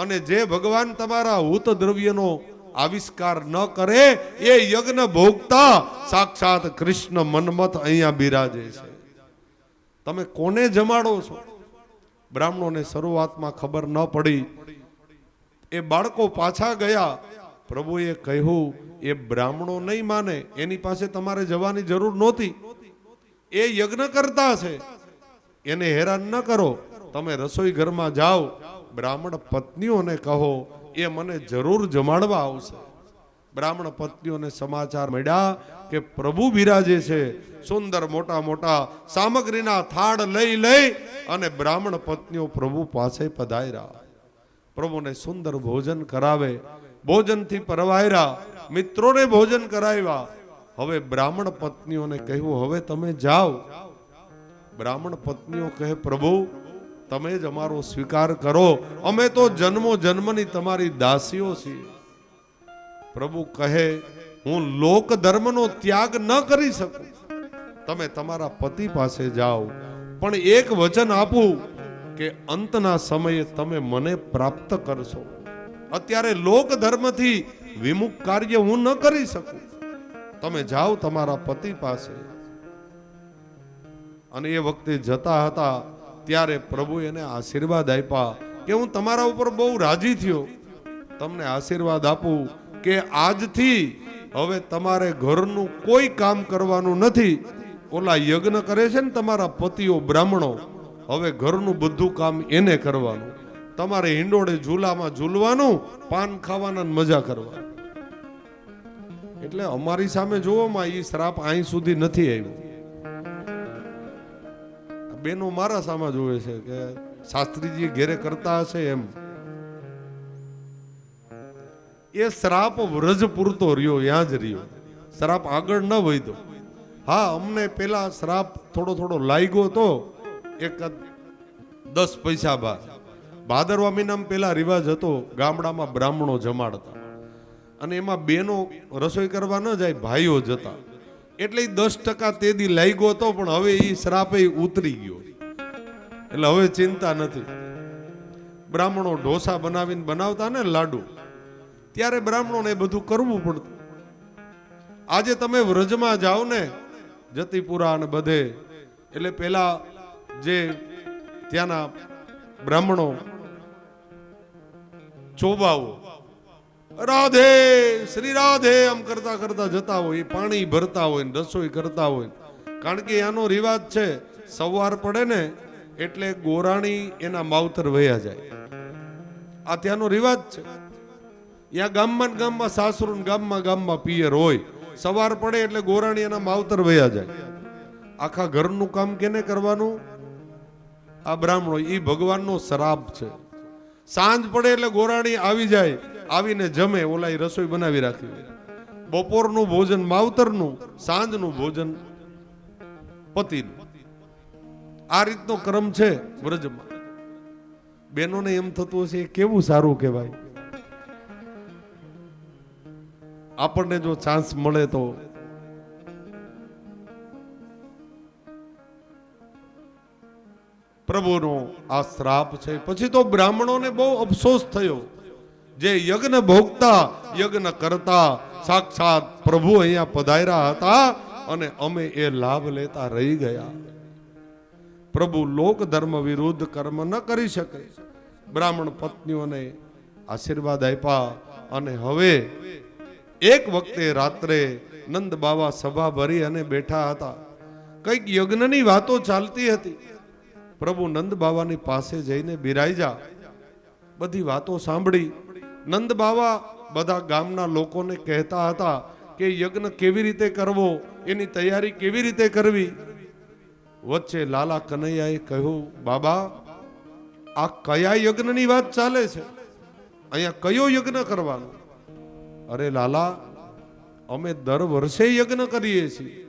અને જે ભગવાન તમારા હુત દ્રવ્યનો આવિષ્કાર ન કરે, એ યજ્ઞ ભોગતા સાક્ષાત કૃષ્ણ મન્મથ અહીંયા બિરાજે છે. તમે કોને જમાડો છો? બ્રાહ્મણોને શરૂઆતમાં ખબર ન પડી. એ બાળકો પાછા ગયા. પ્રભુએ કહ્યું એ બ્રાહ્મણો નહીં માને, એની પાસે તમારે જવાની જરૂર નહોતી. એ યજ્ઞ કરતા છે, એને હેરાન ન કરો. તમે રસોઈ ઘરમાં જાઓ, બ્રાહ્મણ પત્નીઓને કહો એ મને જરૂર જમાડવા આવશે. બ્રાહ્મણ પત્નીઓને સમાચાર મળ્યા કે પ્રભુ બિરાજે છે. સુંદર મોટા મોટા સામગ્રીના થાળ લઈ અને બ્રાહ્મણ પત્નીઓ પ્રભુ પાસે પધાર્યા. પ્રભુને સુંદર ભોજન કરાવે, ભોજનથી પરવાયરા, મિત્રોને ભોજન કરાવ્યા. હવે બ્રાહ્મણ પત્નીઓને કહ્યું હવે તમે જાઓ. બ્રાહ્મણ પત્નીઓ કહે પ્રભુ તમે જ અમારો સ્વીકાર કરો, અમે તો જન્મો જન્મની તમારી દાસીઓ છીએ. પ્રભુ કહે હું લોક ધર્મનો ત્યાગ ન કરી શકું, તમે તમારા પતિ પાસે જાઓ, પણ એક વચન આપું કે અંતના સમયે તમે મને પ્રાપ્ત કરશો. અત્યારે લોક ધર્મથી વિમુખ કાર્ય હું ન કરી શકું, તમે જાઓ તમારા પતિ પાસે. અને એ વખતે જતા હતા ત્યારે પ્રભુ એને આશીર્વાદ આપ્યા કે હું તમારા ઉપર બહુ રાજી થયો, તમને આશીર્વાદ આપું કે આજથી હવે તમારે ઘરનું કોઈ કામ કરવાનું નથી. ઓલા યજ્ઞ કરે છે ને તમારા પતિઓ બ્રાહ્મણો, હવે ઘરનું બધું કામ એને કરવાનું. તમારે હિંડોળે ઝૂલામાં ઝૂલવાનું, પાન ખાવાના મજા કરવાની. એટલે અમારી સામે જોવામાં એ શ્રાપ અહીં સુધી નથી આવ્યો. બેનો મારા સામે જોવે છે કે શાસ્ત્રીજી ઘેરે કરતા હશે એમ. એ શ્રાપ વ્રજ પૂરતો રહ્યો, ત્યાં જ રહ્યો, શ્રાપ આગળ ન વધ્યો. હા, અમને પેલા શ્રાપ થોડો લાગ્યો તો એક 10 પૈસા બાદ. ભાદરવા મહિનામાં પેલા રિવાજ હતો, ગામડામાં બ્રાહ્મણો જમાડતા અને એમાં બેનો રસોઈ કરવા ન જાય, ભાઈઓ જતા. એટલે 10% તેદી લાગ્યો હતો, પણ હવે એ શ્રાપ ઉતરી ગયો. એટલે હવે ચિંતા નથી. બ્રાહ્મણો ઢોસા બનાવતા ને લાડુ, ત્યારે બ્રાહ્મણોને એ બધું કરવું પડતું. આજે તમે વ્રજમાં જાઓ ને જતીપુરા અને બધે, એટલે પેલા જે ત્યાંના બ્રાહ્મણો ચોબાઓ રાધે શ્રી રાધે આમ કરતા કરતા જતા હોય, પાણી ભરતા હોય, રસોઈ કરતા હોય. કારણ કે આનો રિવાજ છે, સવાર પડે ને એટલે ગોરાણી એના માવતર વયા જાય. આ ત્યાંનો રિવાજ છે. ત્યાં ગામમાં સાસરું, ગામમાં પિયર હોય. સવાર પડે એટલે ગોરાણી એના માવતર વયા જાય. આખા ઘરનું કામ કેને કરવાનું? આ બ્રાહ્મણો. ઈ ભગવાનનો શ્રાપ છે. સાંજ પડે એટલે ગોરાણી આવી જાય, આવીને જમે. ઓલા રસોઈ બનાવી રાખી. બપોરનું ભોજન માવતરનું, સાંજનું ભોજન પતિનું. આ રીતનો ક્રમ છે વ્રજમાં. બેનોને એમ થતું હશે કેવું સારું કહેવાય. આપણને જો ચાન્સ મળે તો. પ્રભુનો આ શ્રાપ છે. પછી તો બ્રાહ્મણોને બહુ અફસોસ થયો. જે યજ્ઞ ભોગતા, યજ્ઞ કરતા સાક્ષાત પ્રભુ અહીંયા પધાર્યા હતા અને અમે એ લાભ લેતા રહી ગયા. પ્રભુ લોક ધર્મ વિરુદ્ધ કર્મ ન કરી શકે. બ્રાહ્મણ પત્નીઓને આશીર્વાદ આપ્યા. અને હવે એક વખતે રાત્રે નંદ બાવા સભા ભરી અને બેઠા હતા. કઈક યજ્ઞની વાતો ચાલતી હતી. પ્રભુ નંદ બાવાની પાસે જઈને બિરાઈ જા. બધી વાતો સાંભળી. નંદ બાવા બધા ગામના લોકોને કહેતા હતા કે યજ્ઞ કેવી રીતે કરવો, એની તૈયારી કેવી રીતે કરવી. વચ્ચે લાલા કનૈયાએ કહ્યું, બાબા આ કયા યજ્ઞની વાત ચાલે છે? અહીંયા કયો યજ્ઞ કરવાનો? અરે લાલા, અમે દર વર્ષે યજ્ઞ કરીએ છીએ.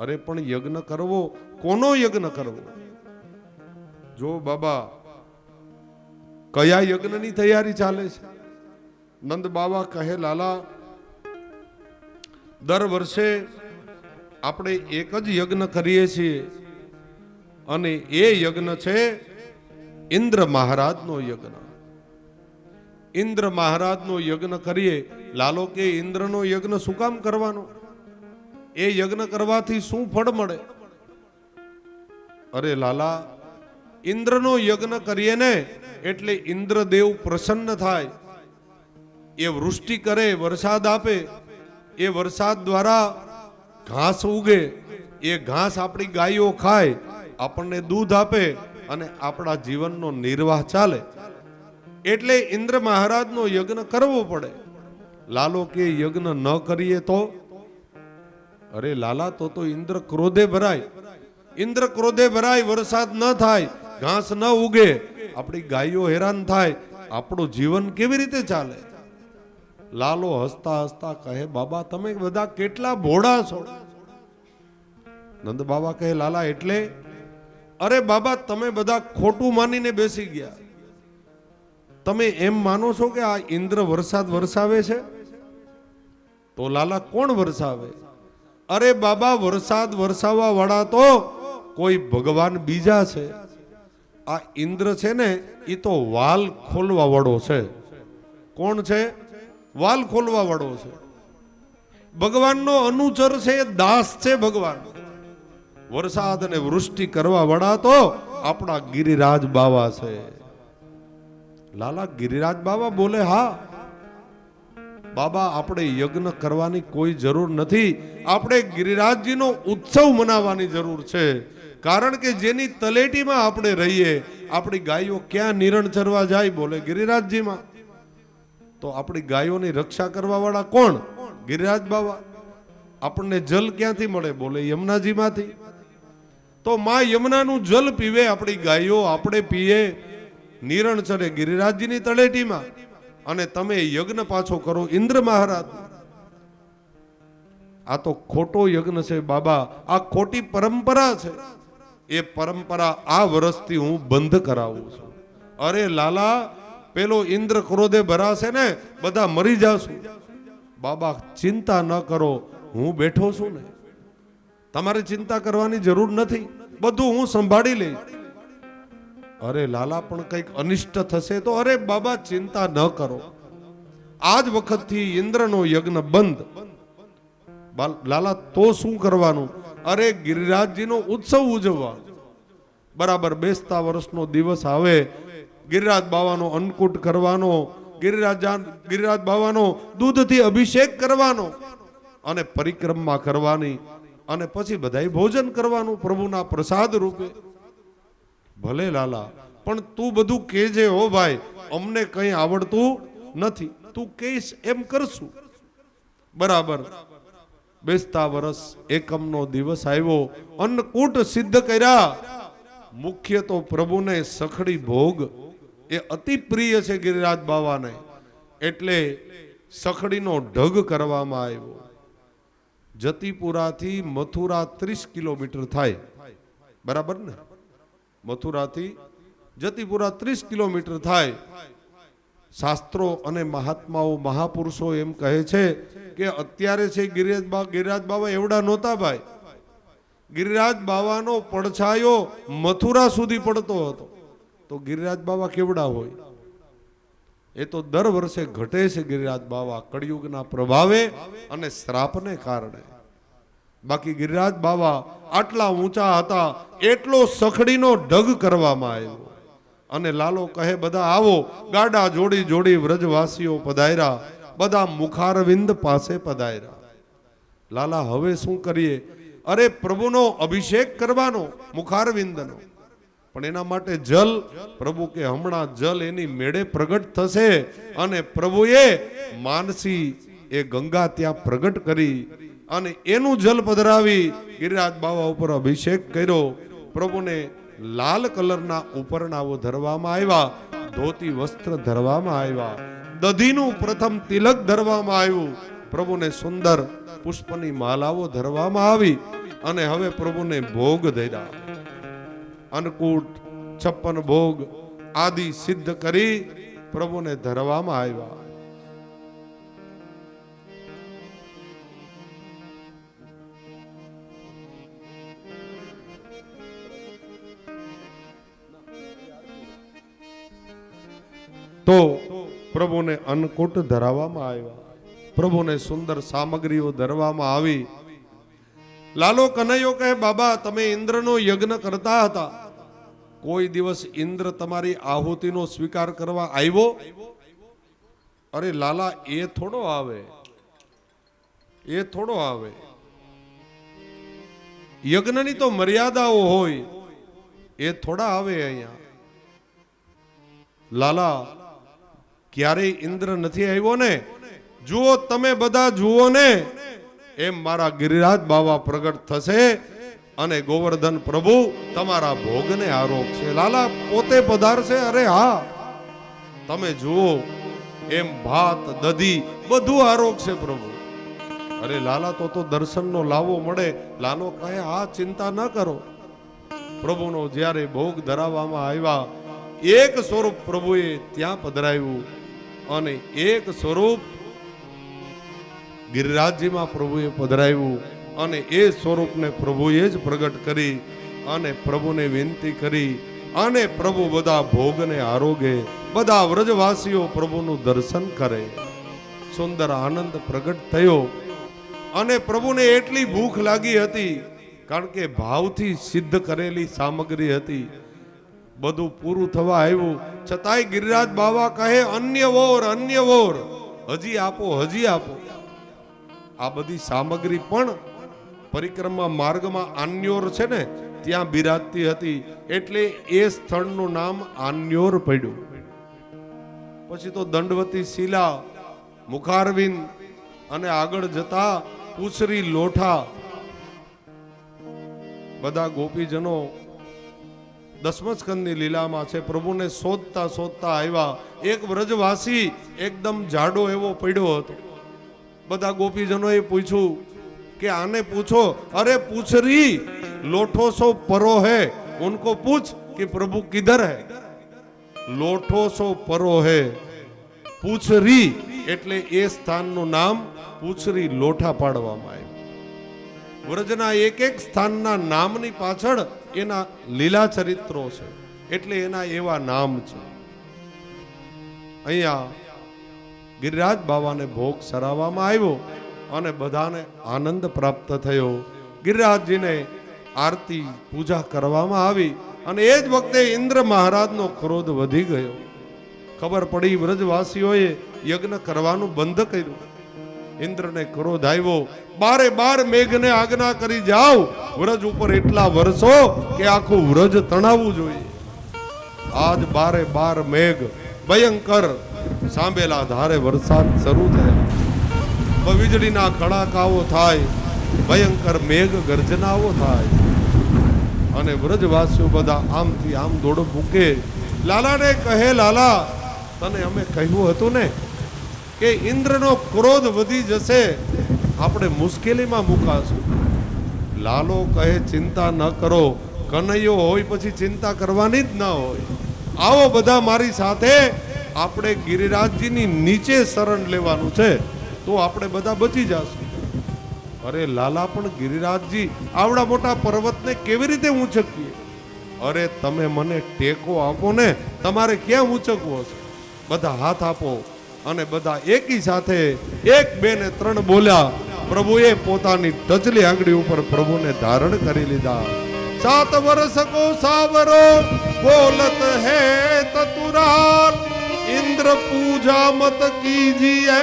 અરે પણ યજ્ઞ કરવો, કોનો યજ્ઞ કરવો? જો બાબા કયા યજ્ઞની તૈયારી ચાલે છે? નંદ બાબા કહે, લાલા દર વર્ષે આપણે એક જ યજ્ઞ કરીએ છીએ અને એ યજ્ઞ છે ઇન્દ્ર મહારાજનો યજ્ઞ. ઇન્દ્ર મહારાજનો યજ્ઞ કરીએ. લાલો કે ઇન્દ્રનો યજ્ઞ શું કામ કરવાનો? એ યજ્ઞ કરવાથી શું ફળ મળે? અરે લાલા, ઇન્દ્રનો યજ્ઞ કરીએ ને એટલે ઇન્દ્રદેવ પ્રસન્ન થાય. એ વૃષ્ટિ કરે, વરસાદ આપે, એ વરસાદ દ્વારા ઘાસ ઉગે, એ ઘાસ આપણી ગાયો ખાય, આપણને દૂધ આપે અને આપણા જીવનનો નિર્વાહ ચાલે. એટલે ઇન્દ્ર મહારાજનો યજ્ઞ કરવો પડે. લાલો કે યજ્ઞ ન કરીએ તો, અરે લાલા તો ઇન્દ્ર ક્રોધે ભરાય. ઇન્દ્ર ક્રોધે ભરાય, વરસાદ ન થાય, ઘાસ ન ઉગે, આપણી ગાયો હેરાન થાય, આપણું જીવન કેવી રીતે ચાલે? લાલો હસતા હસતા કહે, બાબા તમે બધા કેટલા ભોળા છો. નંદ બાબા કહે, લાલા એટલે? અરે બાબા તમે બધા ખોટું માનીને બેસી ગયા. તમે એમ માનો છો કે આ ઇન્દ્ર વરસાદ વરસાવે છે? તો લાલા કોણ વરસાવે? અરે બાબા વરસાદ વરસાવવા વાળા તો કોઈ ભગવાન બીજા છે. આ ઇન્દ્ર છે ને એ તો વાલ ખોલવા વાળો છે. કોણ છે? વાલ ખોલવા વાળો છે. ભગવાનનો અનુચર છે, દાસ છે ભગવાન. વરસાદ અને વૃષ્ટિ કરવા વાળા તો આપણા ગિરિરાજ બાવા છે. લાલા ગિરિરાજ બાવા બોલે, હા બાબા આપણે યજ્ઞ કરવાની કોઈ જરૂર નથી, આપણે ગિરિરાજજીનો ઉત્સવ મનાવવાની જરૂર છે. કારણ કે જેની તલેટીમાં આપણે રહીએ, આપણી ગાયો ક્યાં નિરણ ચરવા જાય? બોલે ગિરિરાજજીમાં. તો આપણી ગાયોની રક્ષા કરવા વાળા કોણ? ગિરિરાજ બાવા. આપણને જલ ક્યાંથી મળે? બોલે યમુનાજીમાંથી. તો માં યમુનાનું જલ પીવે આપણી ગાયો, આપણે પીએ, નિરણ ચરે ગિરિરાજજીની તળેટીમાં. અને તમે યજ્ઞ પાછો કરો ઇન્દ્ર મહારાજ. આ તો ખોટો યજ્ઞ છે બાબા, આ ખોટી પરંપરા છે. એ પરંપરા આ વર્ષથી હું બંધ કરાવું છું. અરે લાલા પેલો ઇન્દ્ર ક્રોધે ભરાશે ને, બધા મરી જાશું. બાબા ચિંતા ન કરો, હું બેઠો છું ને, તમારે ચિંતા કરવાની જરૂર નથી, બધું હું સંભાળી લઈશ. અરે લાલા પણ કંઈક અનિષ્ટ થશે તો? અરે બાબા ચિંતા ન કરો, આજ વખતથી ઇન્દ્રનો યજ્ઞ બંધ. લાલા તો શું કરવાનું? અરે ગિરિરાજજીનો ઉત્સવ ઉજવવા. બરાબર બેસતા વર્ષનો દિવસ આવે, ગિરિરાજ બાવાનો અન્નકૂટ કરવાનો, ગિરિરાજ બાવાનો દૂધથી અભિષેક કરવાનો અને પરિક્રમા કરવાની, અને પછી બધાય ભોજન કરવાનું પ્રભુના પ્રસાદ રૂપે. ભલે લાલા, પણ તું બધું કહેજે હો ભાઈ, અમને કંઈ આવડતું નથી, તું કહીશ એમ કરશું. બરાબર બેસતા વર્ષ એકમનો દિવસ આવ્યો, અન્નકૂટ સિદ્ધ કર્યા. મુખ્ય તો પ્રભુને સખડી ભોગ એ અતિ પ્રિય છે ગિરિરાજ બાવાને, એટલે સખડીનો ઢગ કરવામાં આવ્યો. જતીપુરાથી મથુરા 30 કિલોમીટર થાય, બરાબર ને? મથુરાથી જતીપુરા 30 કિલોમીટર થાય. શાસ્ત્રો અને મહાત્માઓ મહાપુરુષો એમ કહે છે કે અત્યારે છે ગિરિરાજ બાવા એવડા નહોતા ભાઈ. ગિરિરાજ બાવાનો પડછાયો મથુરા સુધી પડતો હતો, તો ગિરિરાજ બાવા કેવડા હોય? એ તો દર વર્ષે ઘટે છે ગિરિરાજ બાવા કળિયુગના પ્રભાવે અને શ્રાપને કારણે. બાકી ગિરિરાજ બાવા આટલા ઊંચા હતા, એટલો સખડીનો ઢગ કરવામાં આવ્યો. અને લાલો કહે, બધા આવો. ગાડા જોડી જોડી વ્રજવાસીઓ પધાર્યા, બધા મુખારવિંદ પાસે પધાર્યા. લાલા હવે શું કરીએ? અરે પ્રભુનો અભિષેક કરવાનો મુખારવિંદનો, પણ એના માટે જલ. પ્રભુ કે હમણાં જલ એની મેળે પ્રગટ થશે. અને પ્રભુએ માનસી એ ગંગા ત્યાં પ્રગટ કરી અને એનું જલ પધરાવી ગિરિરાજ બાવા ઉપર અભિષેક કર્યો. પ્રભુને લાલ કલરના ઉપરણાઓ ધરવામાં આવ્યા, ધોતી વસ્ત્ર ધરવામાં આવ્યા, દધીનું પ્રથમ તિલક ધરવામાં આવ્યું, પ્રભુને સુંદર પુષ્પની માલાઓ ધરવામાં આવી. અને હવે પ્રભુને ભોગ ધર્યા. અન્નકૂટ 56 ભોગ આદિ સિદ્ધ કરી પ્રભુને ધરવામાં આવ્યા. તો પ્રભુને અન્નકૂટ ધરાવવામાં આવ્યા, પ્રભુને સુંદર સામગ્રીઓ ધરવામાં આવી. લાલો કનૈયો કહે, બાબા તમે ઇન્દ્રનો યજ્ઞ કરતા હતા, કોઈ દિવસ ઇન્દ્ર તમારી આહુતિનો સ્વીકાર કરવા આવ્યો? અરે લાલા એ થોડો આવે, એ થોડો આવે. યજ્ઞની તો મર્યાદાઓ હોય, એ થોડા આવે અહીંયા. લાલા ક્યારેય ઇન્દ્ર નથી આવ્યો ને, જુઓ તમે બધા જુઓ ને, એમ મારા ગિરિરાજ બાવા પ્રગટ થશે અને ગોવર્ધન પ્રભુ તમારા ભોગને આરોગશે. લાલા પોતે પધારશે. અરે હા, તમે જુઓ એમ ભાત દધી બધું આરોગશે પ્રભુ. અરે લાલા તો દર્શનનો લાવો મળે. લાલો કહે આ ચિંતા ન કરો. પ્રભુનો જ્યારે ભોગ ધરાવવામાં આવ્યા, એક સ્વરૂપ પ્રભુએ ત્યાં પધરાવ્યું અને એક સ્વરૂપ ગિરિરાજજીમાં પ્રભુએ પધરાવ્યું અને એ સ્વરૂપને પ્રભુએ જ પ્રગટ કરી અને પ્રભુને વિનંતી કરી અને પ્રભુ બધા ભોગને આરોગે, બધા વ્રજવાસીઓ પ્રભુનું દર્શન કરે. સુંદર આનંદ પ્રગટ થયો અને પ્રભુને એટલી ભૂખ લાગી હતી, કારણ કે ભાવથી સિદ્ધ કરેલી સામગ્રી હતી. બધું પૂરું થવા આવ્યું છતાંય ગિરિરાજ બાવા કહે અન્ય વોર, હજી આપો, હજી આપો. આ બધી સામગ્રી પણ પરિક્રમા માર્ગમાં આન્યોર છે ને, ત્યાં બિરાજતી હતી, એટલે એ સ્થળનું નામ આન્યોર પડ્યું. પછી તો દંડવતી શિલા, મુખારવિંદ અને આગળ જતા પૂછરી લોઠા, બધા ગોપીજનો દસમસ્કંદની લીલામાં છે. પ્રભુને શોધતા શોધતા આવ્યા. એક વ્રજવાસી એકદમ જાડો એવો પડ્યો હતો. બધા ગોપીજનોએ પૂછ્યું કે આને પૂછો. અરે પૂછરી લોઠો સો પરો હે, ઉनको पूछ कि प्रभु किधर है. લોઠો સો પરો હે, પૂછરી એટલે એ સ્થાનનું નામ પૂછરી લોઠા પાડવામાં આવ્યું. વ્રજના એક એક સ્થાનના નામની પાછળ એના લીલા ચરિત્રો છે, એટલે એના એવા નામ છે. અહીંયા ગિરિરાજ બાવાને ભોગ સરાવવામાં આવ્યો અને બધાને આનંદ પ્રાપ્ત થયો. ગિરિરાજજીને આરતી પૂજા કરવામાં આવી અને એ જ વખતે ઇન્દ્ર મહારાજનો ક્રોધ વધી ગયો. ખબર પડી વ્રજવાસીઓએ યજ્ઞ કરવાનું બંધ કર્યું. ઇન્દ્રને ક્રોધ આવ્યો. બારે બાર મેઘને આજ્ઞા કરી જાઓ, વ્રજ ઉપર એટલા વર્ષો કે આખું વ્રજ તણાવવું જોઈએ. આજ બારે બાર મેઘ ભયંકર સાંભેલા ધારે વરસાદ શરૂ થયો. વીજળીના કડાકાઓ થાય, ભયંકર મેઘ ગર્જનાઓ થાય અને વ્રજવાસીઓ બધા આમથી આમ દોડ મૂકે. લાલાને કહે લાલા તને અમે કહ્યું હતું ને કે ઇન્દ્રનો ક્રોધ વધી જશે, આપણે મુશ્કેલીમાં મુકાશું. લાલો કહે ચિંતા ન કરો, કનૈયો હોય પછી ચિંતા કરવાની જ ન હોય. આવો બધા મારી સાથે, આપણે ગિરિરાજજીની નીચે શરણ લેવાનું છે, તો આપણે બધા બચી જશું. અરે લાલા પણ ગિરિરાજજી આવડા મોટા પર્વતને કેવી રીતે ઊંચકીએ? અરે તમે મને ટેકો આપો ને, તમારે ક્યાં ઊંચકવો છે? બધા હાથ આપો. અને બધા એકી સાથે 1 2 ને 3 બોલ્યા. પ્રભુએ પોતાની ટચલી આંગળી ઉપર પ્રભુને ધારણ કરી લીધા. 7 વર્ષ કો સાવરો બોલત હે તતુરાલ, इंद्र पूजा मत कीजिए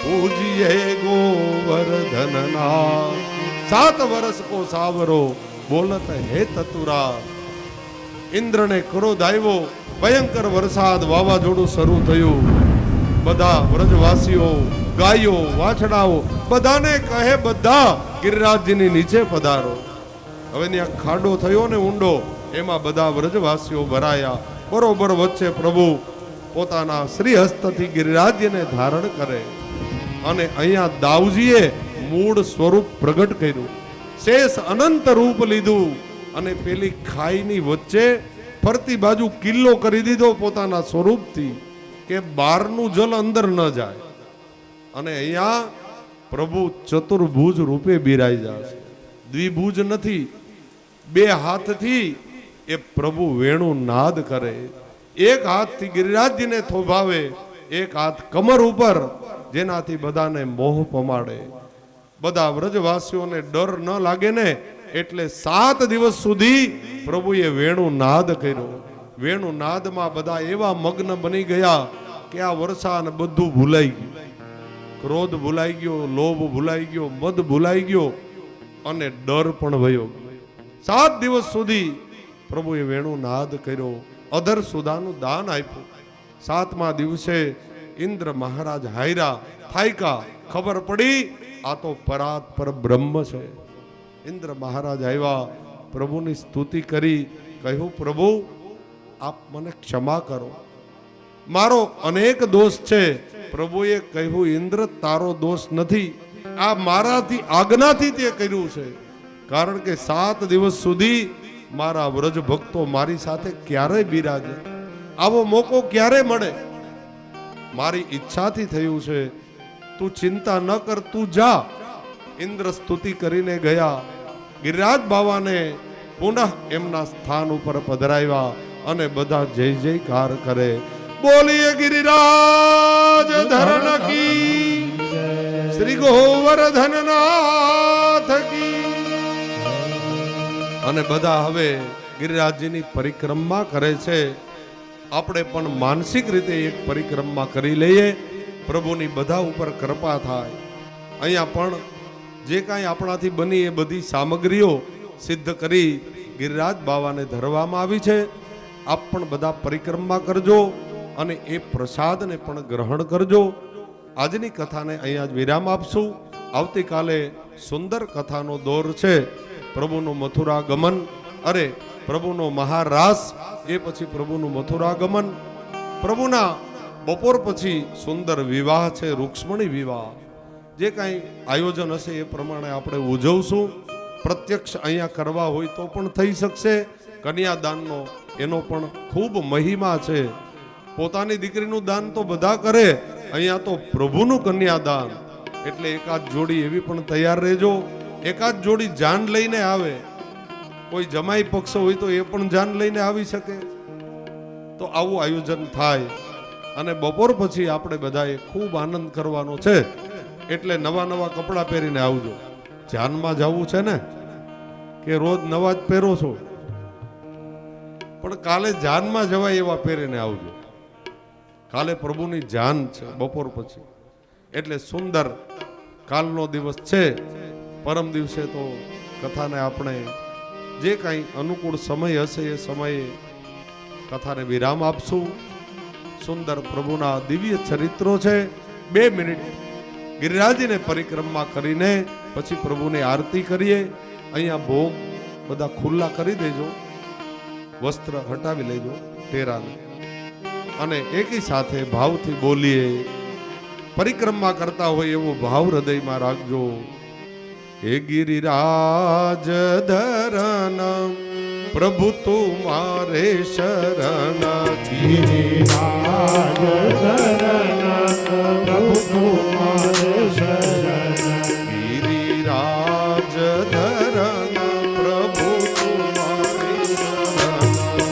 पूजिए गोवर्धन नाम. 7 वर्ष को सावरो बोलत है ततुरा. ઇન્દ્રને ક્રોધ આવ્યો, ભયંકર વરસાદ વાવાઝોડું શરૂ થયું. બધા વ્રજવાસીઓ, ગાયો, વાછડાઓ બધાને કહે બધા ગિરિરાજજીની નીચે પધારો. હવે ત્યાં ખાડો થયો ને ઊંડો, એમાં બધા વ્રજવાસીઓ ભરાયા. બરોબર વચ્ચે પ્રભુ પોતાના શ્રી હસ્તથી ગિરિરાજજીને ધારણ કરે અને અહીંયા દાઉજીએ મૂળ સ્વરૂપ પ્રગટ કર્યું. શેષ અનંત રૂપ લીધું અને પેલી ખાઈની વચ્ચે ફરતી બાજુ કિલ્લો કરી દીધો પોતાના સ્વરૂપથી, કે બહારનું જલ અંદર ન જાય. અને અહીંયા પ્રભુ ચતુર્ભુજ રૂપે બિરાઈ જશે. દ્વિભુજ નથી, 2 હાથથી એ પ્રભુ વેણુ નાદ કરે. એક હાથથી ગિરિરાજજીને થોભાવે, એક હાથ કમર ઉપર, જેનાથી બધાને મોહ પમાડે. બધા વ્રજવાસીઓને ડર ન લાગે ને એટલે 7 દિવસ સુધી પ્રભુએ વેણુ નાદ કર્યો. વેણુ નાદમાં બધા એવા મગ્ન બની ગયા કે આ વર્ષા અને બધું ભૂલાઈ ગયું. ક્રોધ ભૂલાઈ ગયો, લોભ ભૂલાઈ ગયો, મદ ભૂલાઈ ગયો અને ડર પણ વયો ગયો. 7 દિવસ સુધી પ્રભુએ વેણુ નાદ કર્યો, અધર સુદાનું દાન આપ્યું. 7મા દિવસે ઇન્દ્ર મહારાજ હાયરા થાયકા. ખબર પડી આ તો પરાત પર બ્રહ્મ છે. ઇન્દ્ર મહારાજ આવ્યા, પ્રભુની સ્તુતિ કરી, કહ્યું પ્રભુ આપ મને ક્ષમા કરો, મારો અનેક દોષ છે. પ્રભુએ કહ્યું ઇન્દ્ર તારો દોષ નથી, આ મારાથી આજ્ઞાથી તે કર્યું છે. કારણ કે 7 દિવસ સુધી મારા વ્રજ ભક્તો મારી સાથે ક્યારે બિરાજે, આવો મોકો ક્યારે મળે, મારી ઈચ્છાથી થયું છે. તું ચિંતા ન કર, તું જા. ઇન્દ્ર સ્તુતિ કરીને ગયા. ગિરિરાજ બાવાને પુનઃ એમના સ્થાન ઉપર પધરાવ્યા અને બધા જય જયકાર કરે. બોલીએ ગિરિરાજ ધરણ કી, શ્રી ગોવર્ધન નાથ કી. અને બધા હવે ગિરિરાજજીની પરિક્રમા કરે છે. આપણે પણ માનસિક રીતે એક પરિક્રમા કરી લઈએ, પ્રભુની બધા ઉપર કૃપા થાય. અહીંયા પણ જે કાંઈ આપણાથી બની એ બધી સામગ્રીઓ સિદ્ધ કરી ગિરિરાજ બાવાને ધરવામાં આવી છે. આપ પણ બધા પરિક્રમા કરજો અને એ પ્રસાદને પણ ગ્રહણ કરજો. આજની કથાને અહીંયા જ વિરામ આપશું. આવતીકાલે સુંદર કથાનો દોર છે, પ્રભુનું મથુરા ગમન, અરે પ્રભુનો મહારાસ, એ પછી પ્રભુનું મથુરા ગમન. પ્રભુના બપોર પછી સુંદર વિવાહ છે, રૂક્ષ્મણી વિવાહ. જે કાંઈ આયોજન હશે એ પ્રમાણે આપણે ઉજવશું. પ્રત્યક્ષ અહીંયા કરવા હોય તો પણ થઈ શકશે. કન્યાદાનનો એનો પણ ખૂબ મહિમા છે. પોતાની દીકરીનું દાન તો બધા કરે, અહીંયા તો પ્રભુનું કન્યાદાન. એટલે એકાદ જોડી એવી પણ તૈયાર રહેજો. એકાદ જોડી જાન લઈને આવે. કોઈ જમાઈ પક્ષ હોય તો એ પણ જાન લઈને આવી શકે. તો આવું આયોજન થાય. અને બપોર પછી આપણે બધાએ ખૂબ આનંદ કરવાનો છે. એટલે નવા નવા કપડાં પહેરીને આવજો. જાનમાં જવું છે ને, કે રોજ નવા જ પહેરો છો, પણ કાલે જાનમાં જવાય એવા પહેરીને આવજો. કાલે પ્રભુની જાન છે બપોર પછી. એટલે સુંદર કાલનો દિવસ છે. પરમ દિવસે તો કથાને આપણે જે કાંઈ અનુકૂળ સમય હશે એ સમયે કથાને વિરામ આપશું. સુંદર પ્રભુના દિવ્ય ચરિત્રો છે. 2 મિનિટ ગિરિરાજને પરિક્રમા કરીને પછી પ્રભુની આરતી કરીએ. અહીંયા ભોગ બધા ખુલ્લા કરી દેજો, વસ્ત્ર હટાવી લેજો ટેરાને, અને એકી સાથે ભાવથી બોલીએ. પરિક્રમા કરતા હોય એવો ભાવ હૃદયમાં રાખજો. હે ગિરિરાજ ધરન પ્રભુ તુમારે શરણ. ગિરિરાજ ધરન પ્રભુ તુમારે શરણ. ગિરિરાજ ધરન પ્રભુ તુમારે શરણ.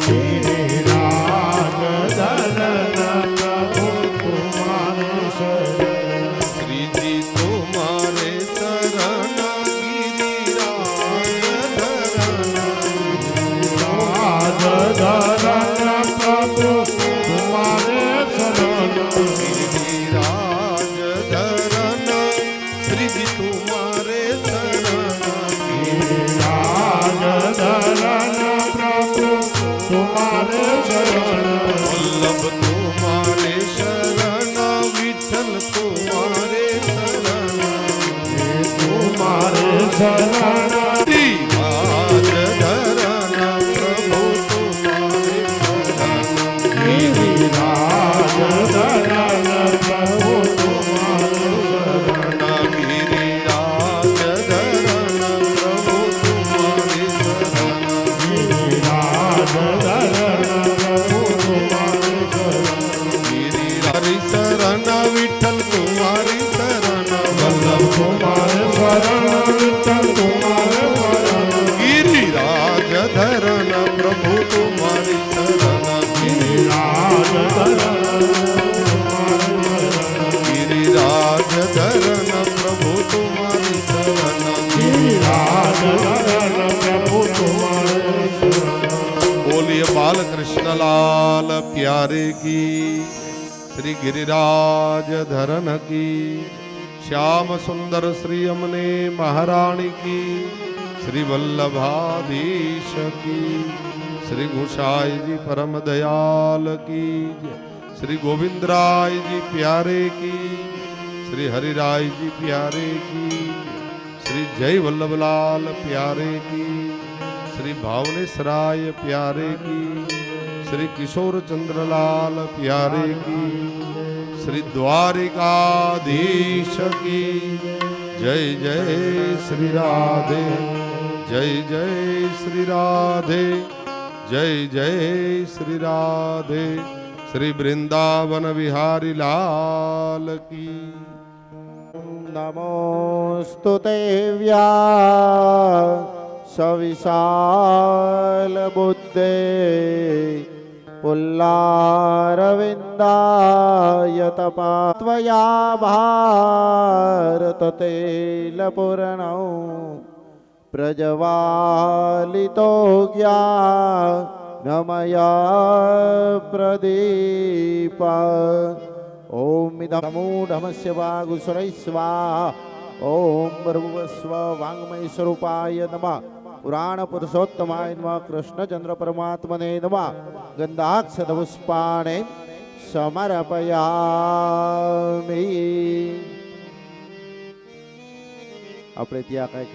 ગિરિરાજ ધરન પ્રભુ તુમારે શરણ. શ્રીજી તુમારે શરણ. ધરન પ્રભુ તુમારે શરણ. ગિરિરાજ ધરન શ્રીજી તુમારે શરણ. ગિરિરાજ ધરન પ્રભુ તુમારે શરણ. વલ્લભ તુમારે શરણ. વિઠ્ઠલ તુમારે શરણ. તુમારે શરણ. ગિરિરાજ ધરન પ્રભુ તુમારે શરણ. ગિરિરાજ ધરન પ્રભુ તુમારે શરણ. ગિરિરાજ ધરન પ્રભુ તુમારે શરણ. ગિરિરાજ ધરન પ્રભુ તુમારે શરણ. ગિરિરાજ શરણ. વિઠ્ઠલ તુમારી શરણ. વલ્લભ તુમારે શરણ. વિઠ્ઠલ તુમારે શરણ. ગિરિરાજ ધરન પ્રભુ તુમારી શરણ. ગિરિરાજ ધરન ગિરિરાજ ધરન પ્રભુ તુમારી શરણ. ગિરિરાજ ધરન પ્રભુ તુમારે શરણ. બોલીએ બાલકૃષ્ણ લાલ પ્યારે કી. श्री गिरिराज धरन की, श्याम सुंदर श्री अमने महारानी की, श्री वल्लभाधीश की, श्री गुसाई जी परम दयाल की, श्री गोविंदराय जी प्यारे की, श्री हरिराय जी प्यारे की, श्री जय वल्लभलाल प्यारे की, श्री भावनेश्वराय प्यारे की, श्री किशोर चंद्रलाल प्यारे की, श्री द्वारिकाधीश की। जय जय श्री राधे, जय जय श्री राधे, जय जय श्री राधे। श्री वृंदावन विहारी लाल की। नमोस्तुते व्या सविशाल बुद्धे पुल्लारविन्दाय तपा त्वया भारत तैलपूर्णौ प्रज्वालितो ज्ञानमया प्रदीप। ओम इदमूढमस्य वागुसुरै स्वाहा। ओम भर्गुवस्व वाङ्मय स्वरूपाय नमः। पुराण पुरुषोत्तमाय नमः। कृष्णचंद्र परमात्मने नमः। गंधाक्षतपुष्पाणि समर्पयामि। આપણે ત્યાં કઈક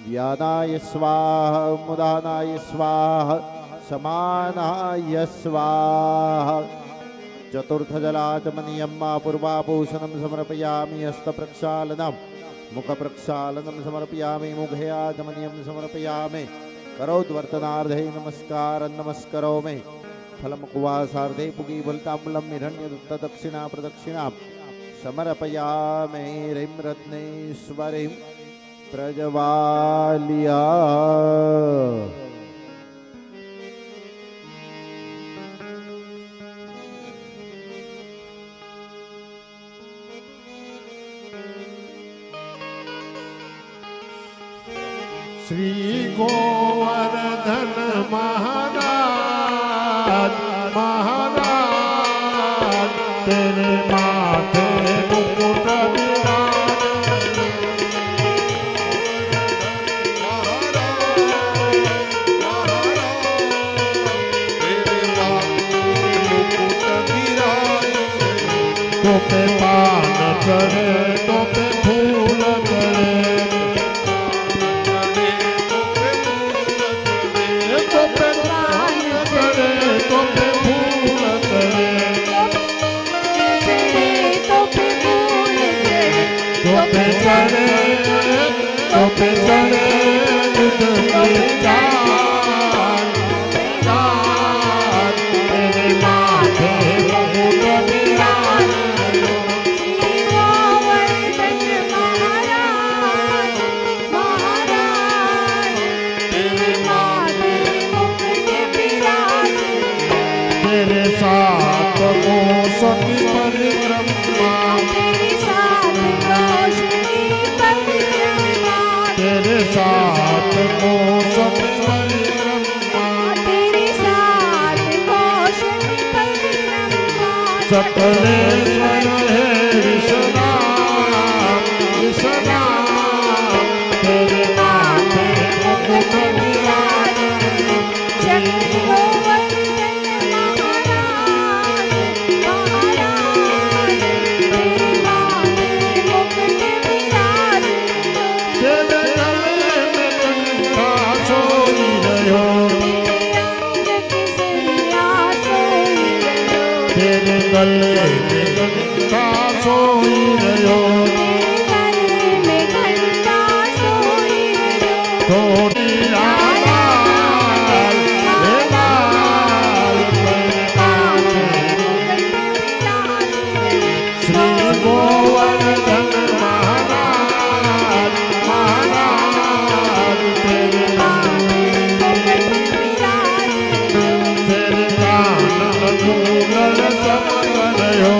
व्यानाय स्वाहा मुदानाय स्वाहा समानाय स्वाहा। चतुर्थ जलाचमनीयम्मा पूर्वाभूषणं समर्पयामि। हस्तप्रक्षालनं मुखप्रक्षालनं समर्पयामि। मुखे आचमनीयं समर्पयामि। करोद्वर्तनार्धे नमस्कारं नमस्करोमि। फलमुखवासार्धे पुगीफलताम्बूलं हिरण्यदत्तदक्षिणा प्रदक्षिणां समर्पयामि। ह्रीं रत्नेश्वरीं प्रज्वाल्या। श्री गोवर्धन महाराज महाराज तेरे माथे मुकुट तो पे पान करे तो पे फूल करे तो पे पान करे तो पे फूल करे तो पे चढ़े तो पे चढ़े दूध की चार तेरे माथे मुकुट विराज। तेरे साथ कोश की परिक्रमा तेरे साथ कोश की परिक्रमा सकलेश्वर है विश्वनाथ विश्वनाथ तेरे माथे मुकुट विराज। तेरे गले में घंटा सोई रहो थोड़ी लाल श्री गोवर्धन महाराज महाराज तेरे कान गूगल सब करो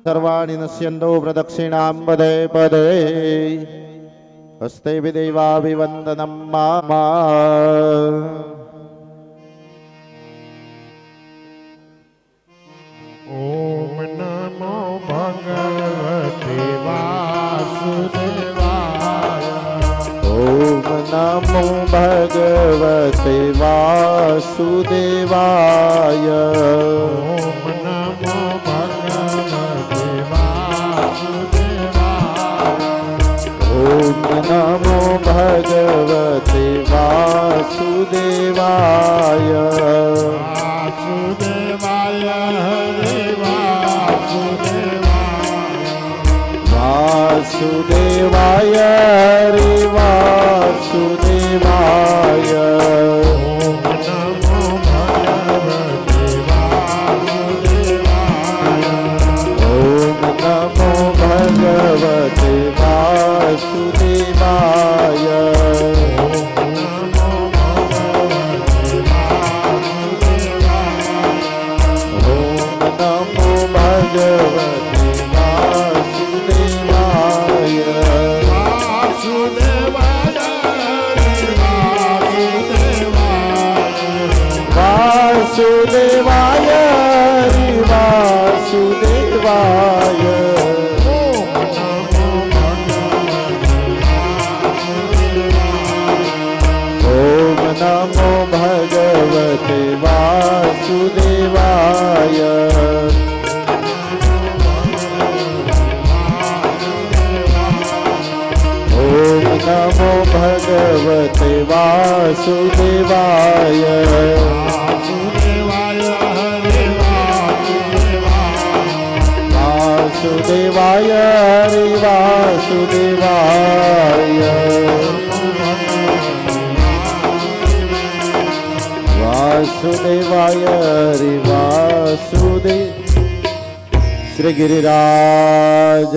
सर्वाणि नश्यन्तो प्रदक्षिणां पदे पदे हस्ते विदेवाभिवन्दनं मा ओम नमो भगवते वासुदेवाय ओम नमो भगवते वासुदेवाय ओम नमो भगवते वासुदेवाय ओम नमो भगवते वासुदेवाय वासुदेवाय हरे वासुदेवाय वासुदेवाय हरे वासुदेवाय ओम नमो भगवते वासुदेवाय ओम नमो भगवते वासुदेवाय ओम नमो भगवते वासुदेवाय वासुदेवाय हरि वासुदेवाय ओम नमो भगवते वासुदेवाय ओम नमो भगवते वासुदेवाय वासुदेवाय हरि वासुदेवाय वासुदेवाय हरि वासुदेव श्री गिरिराज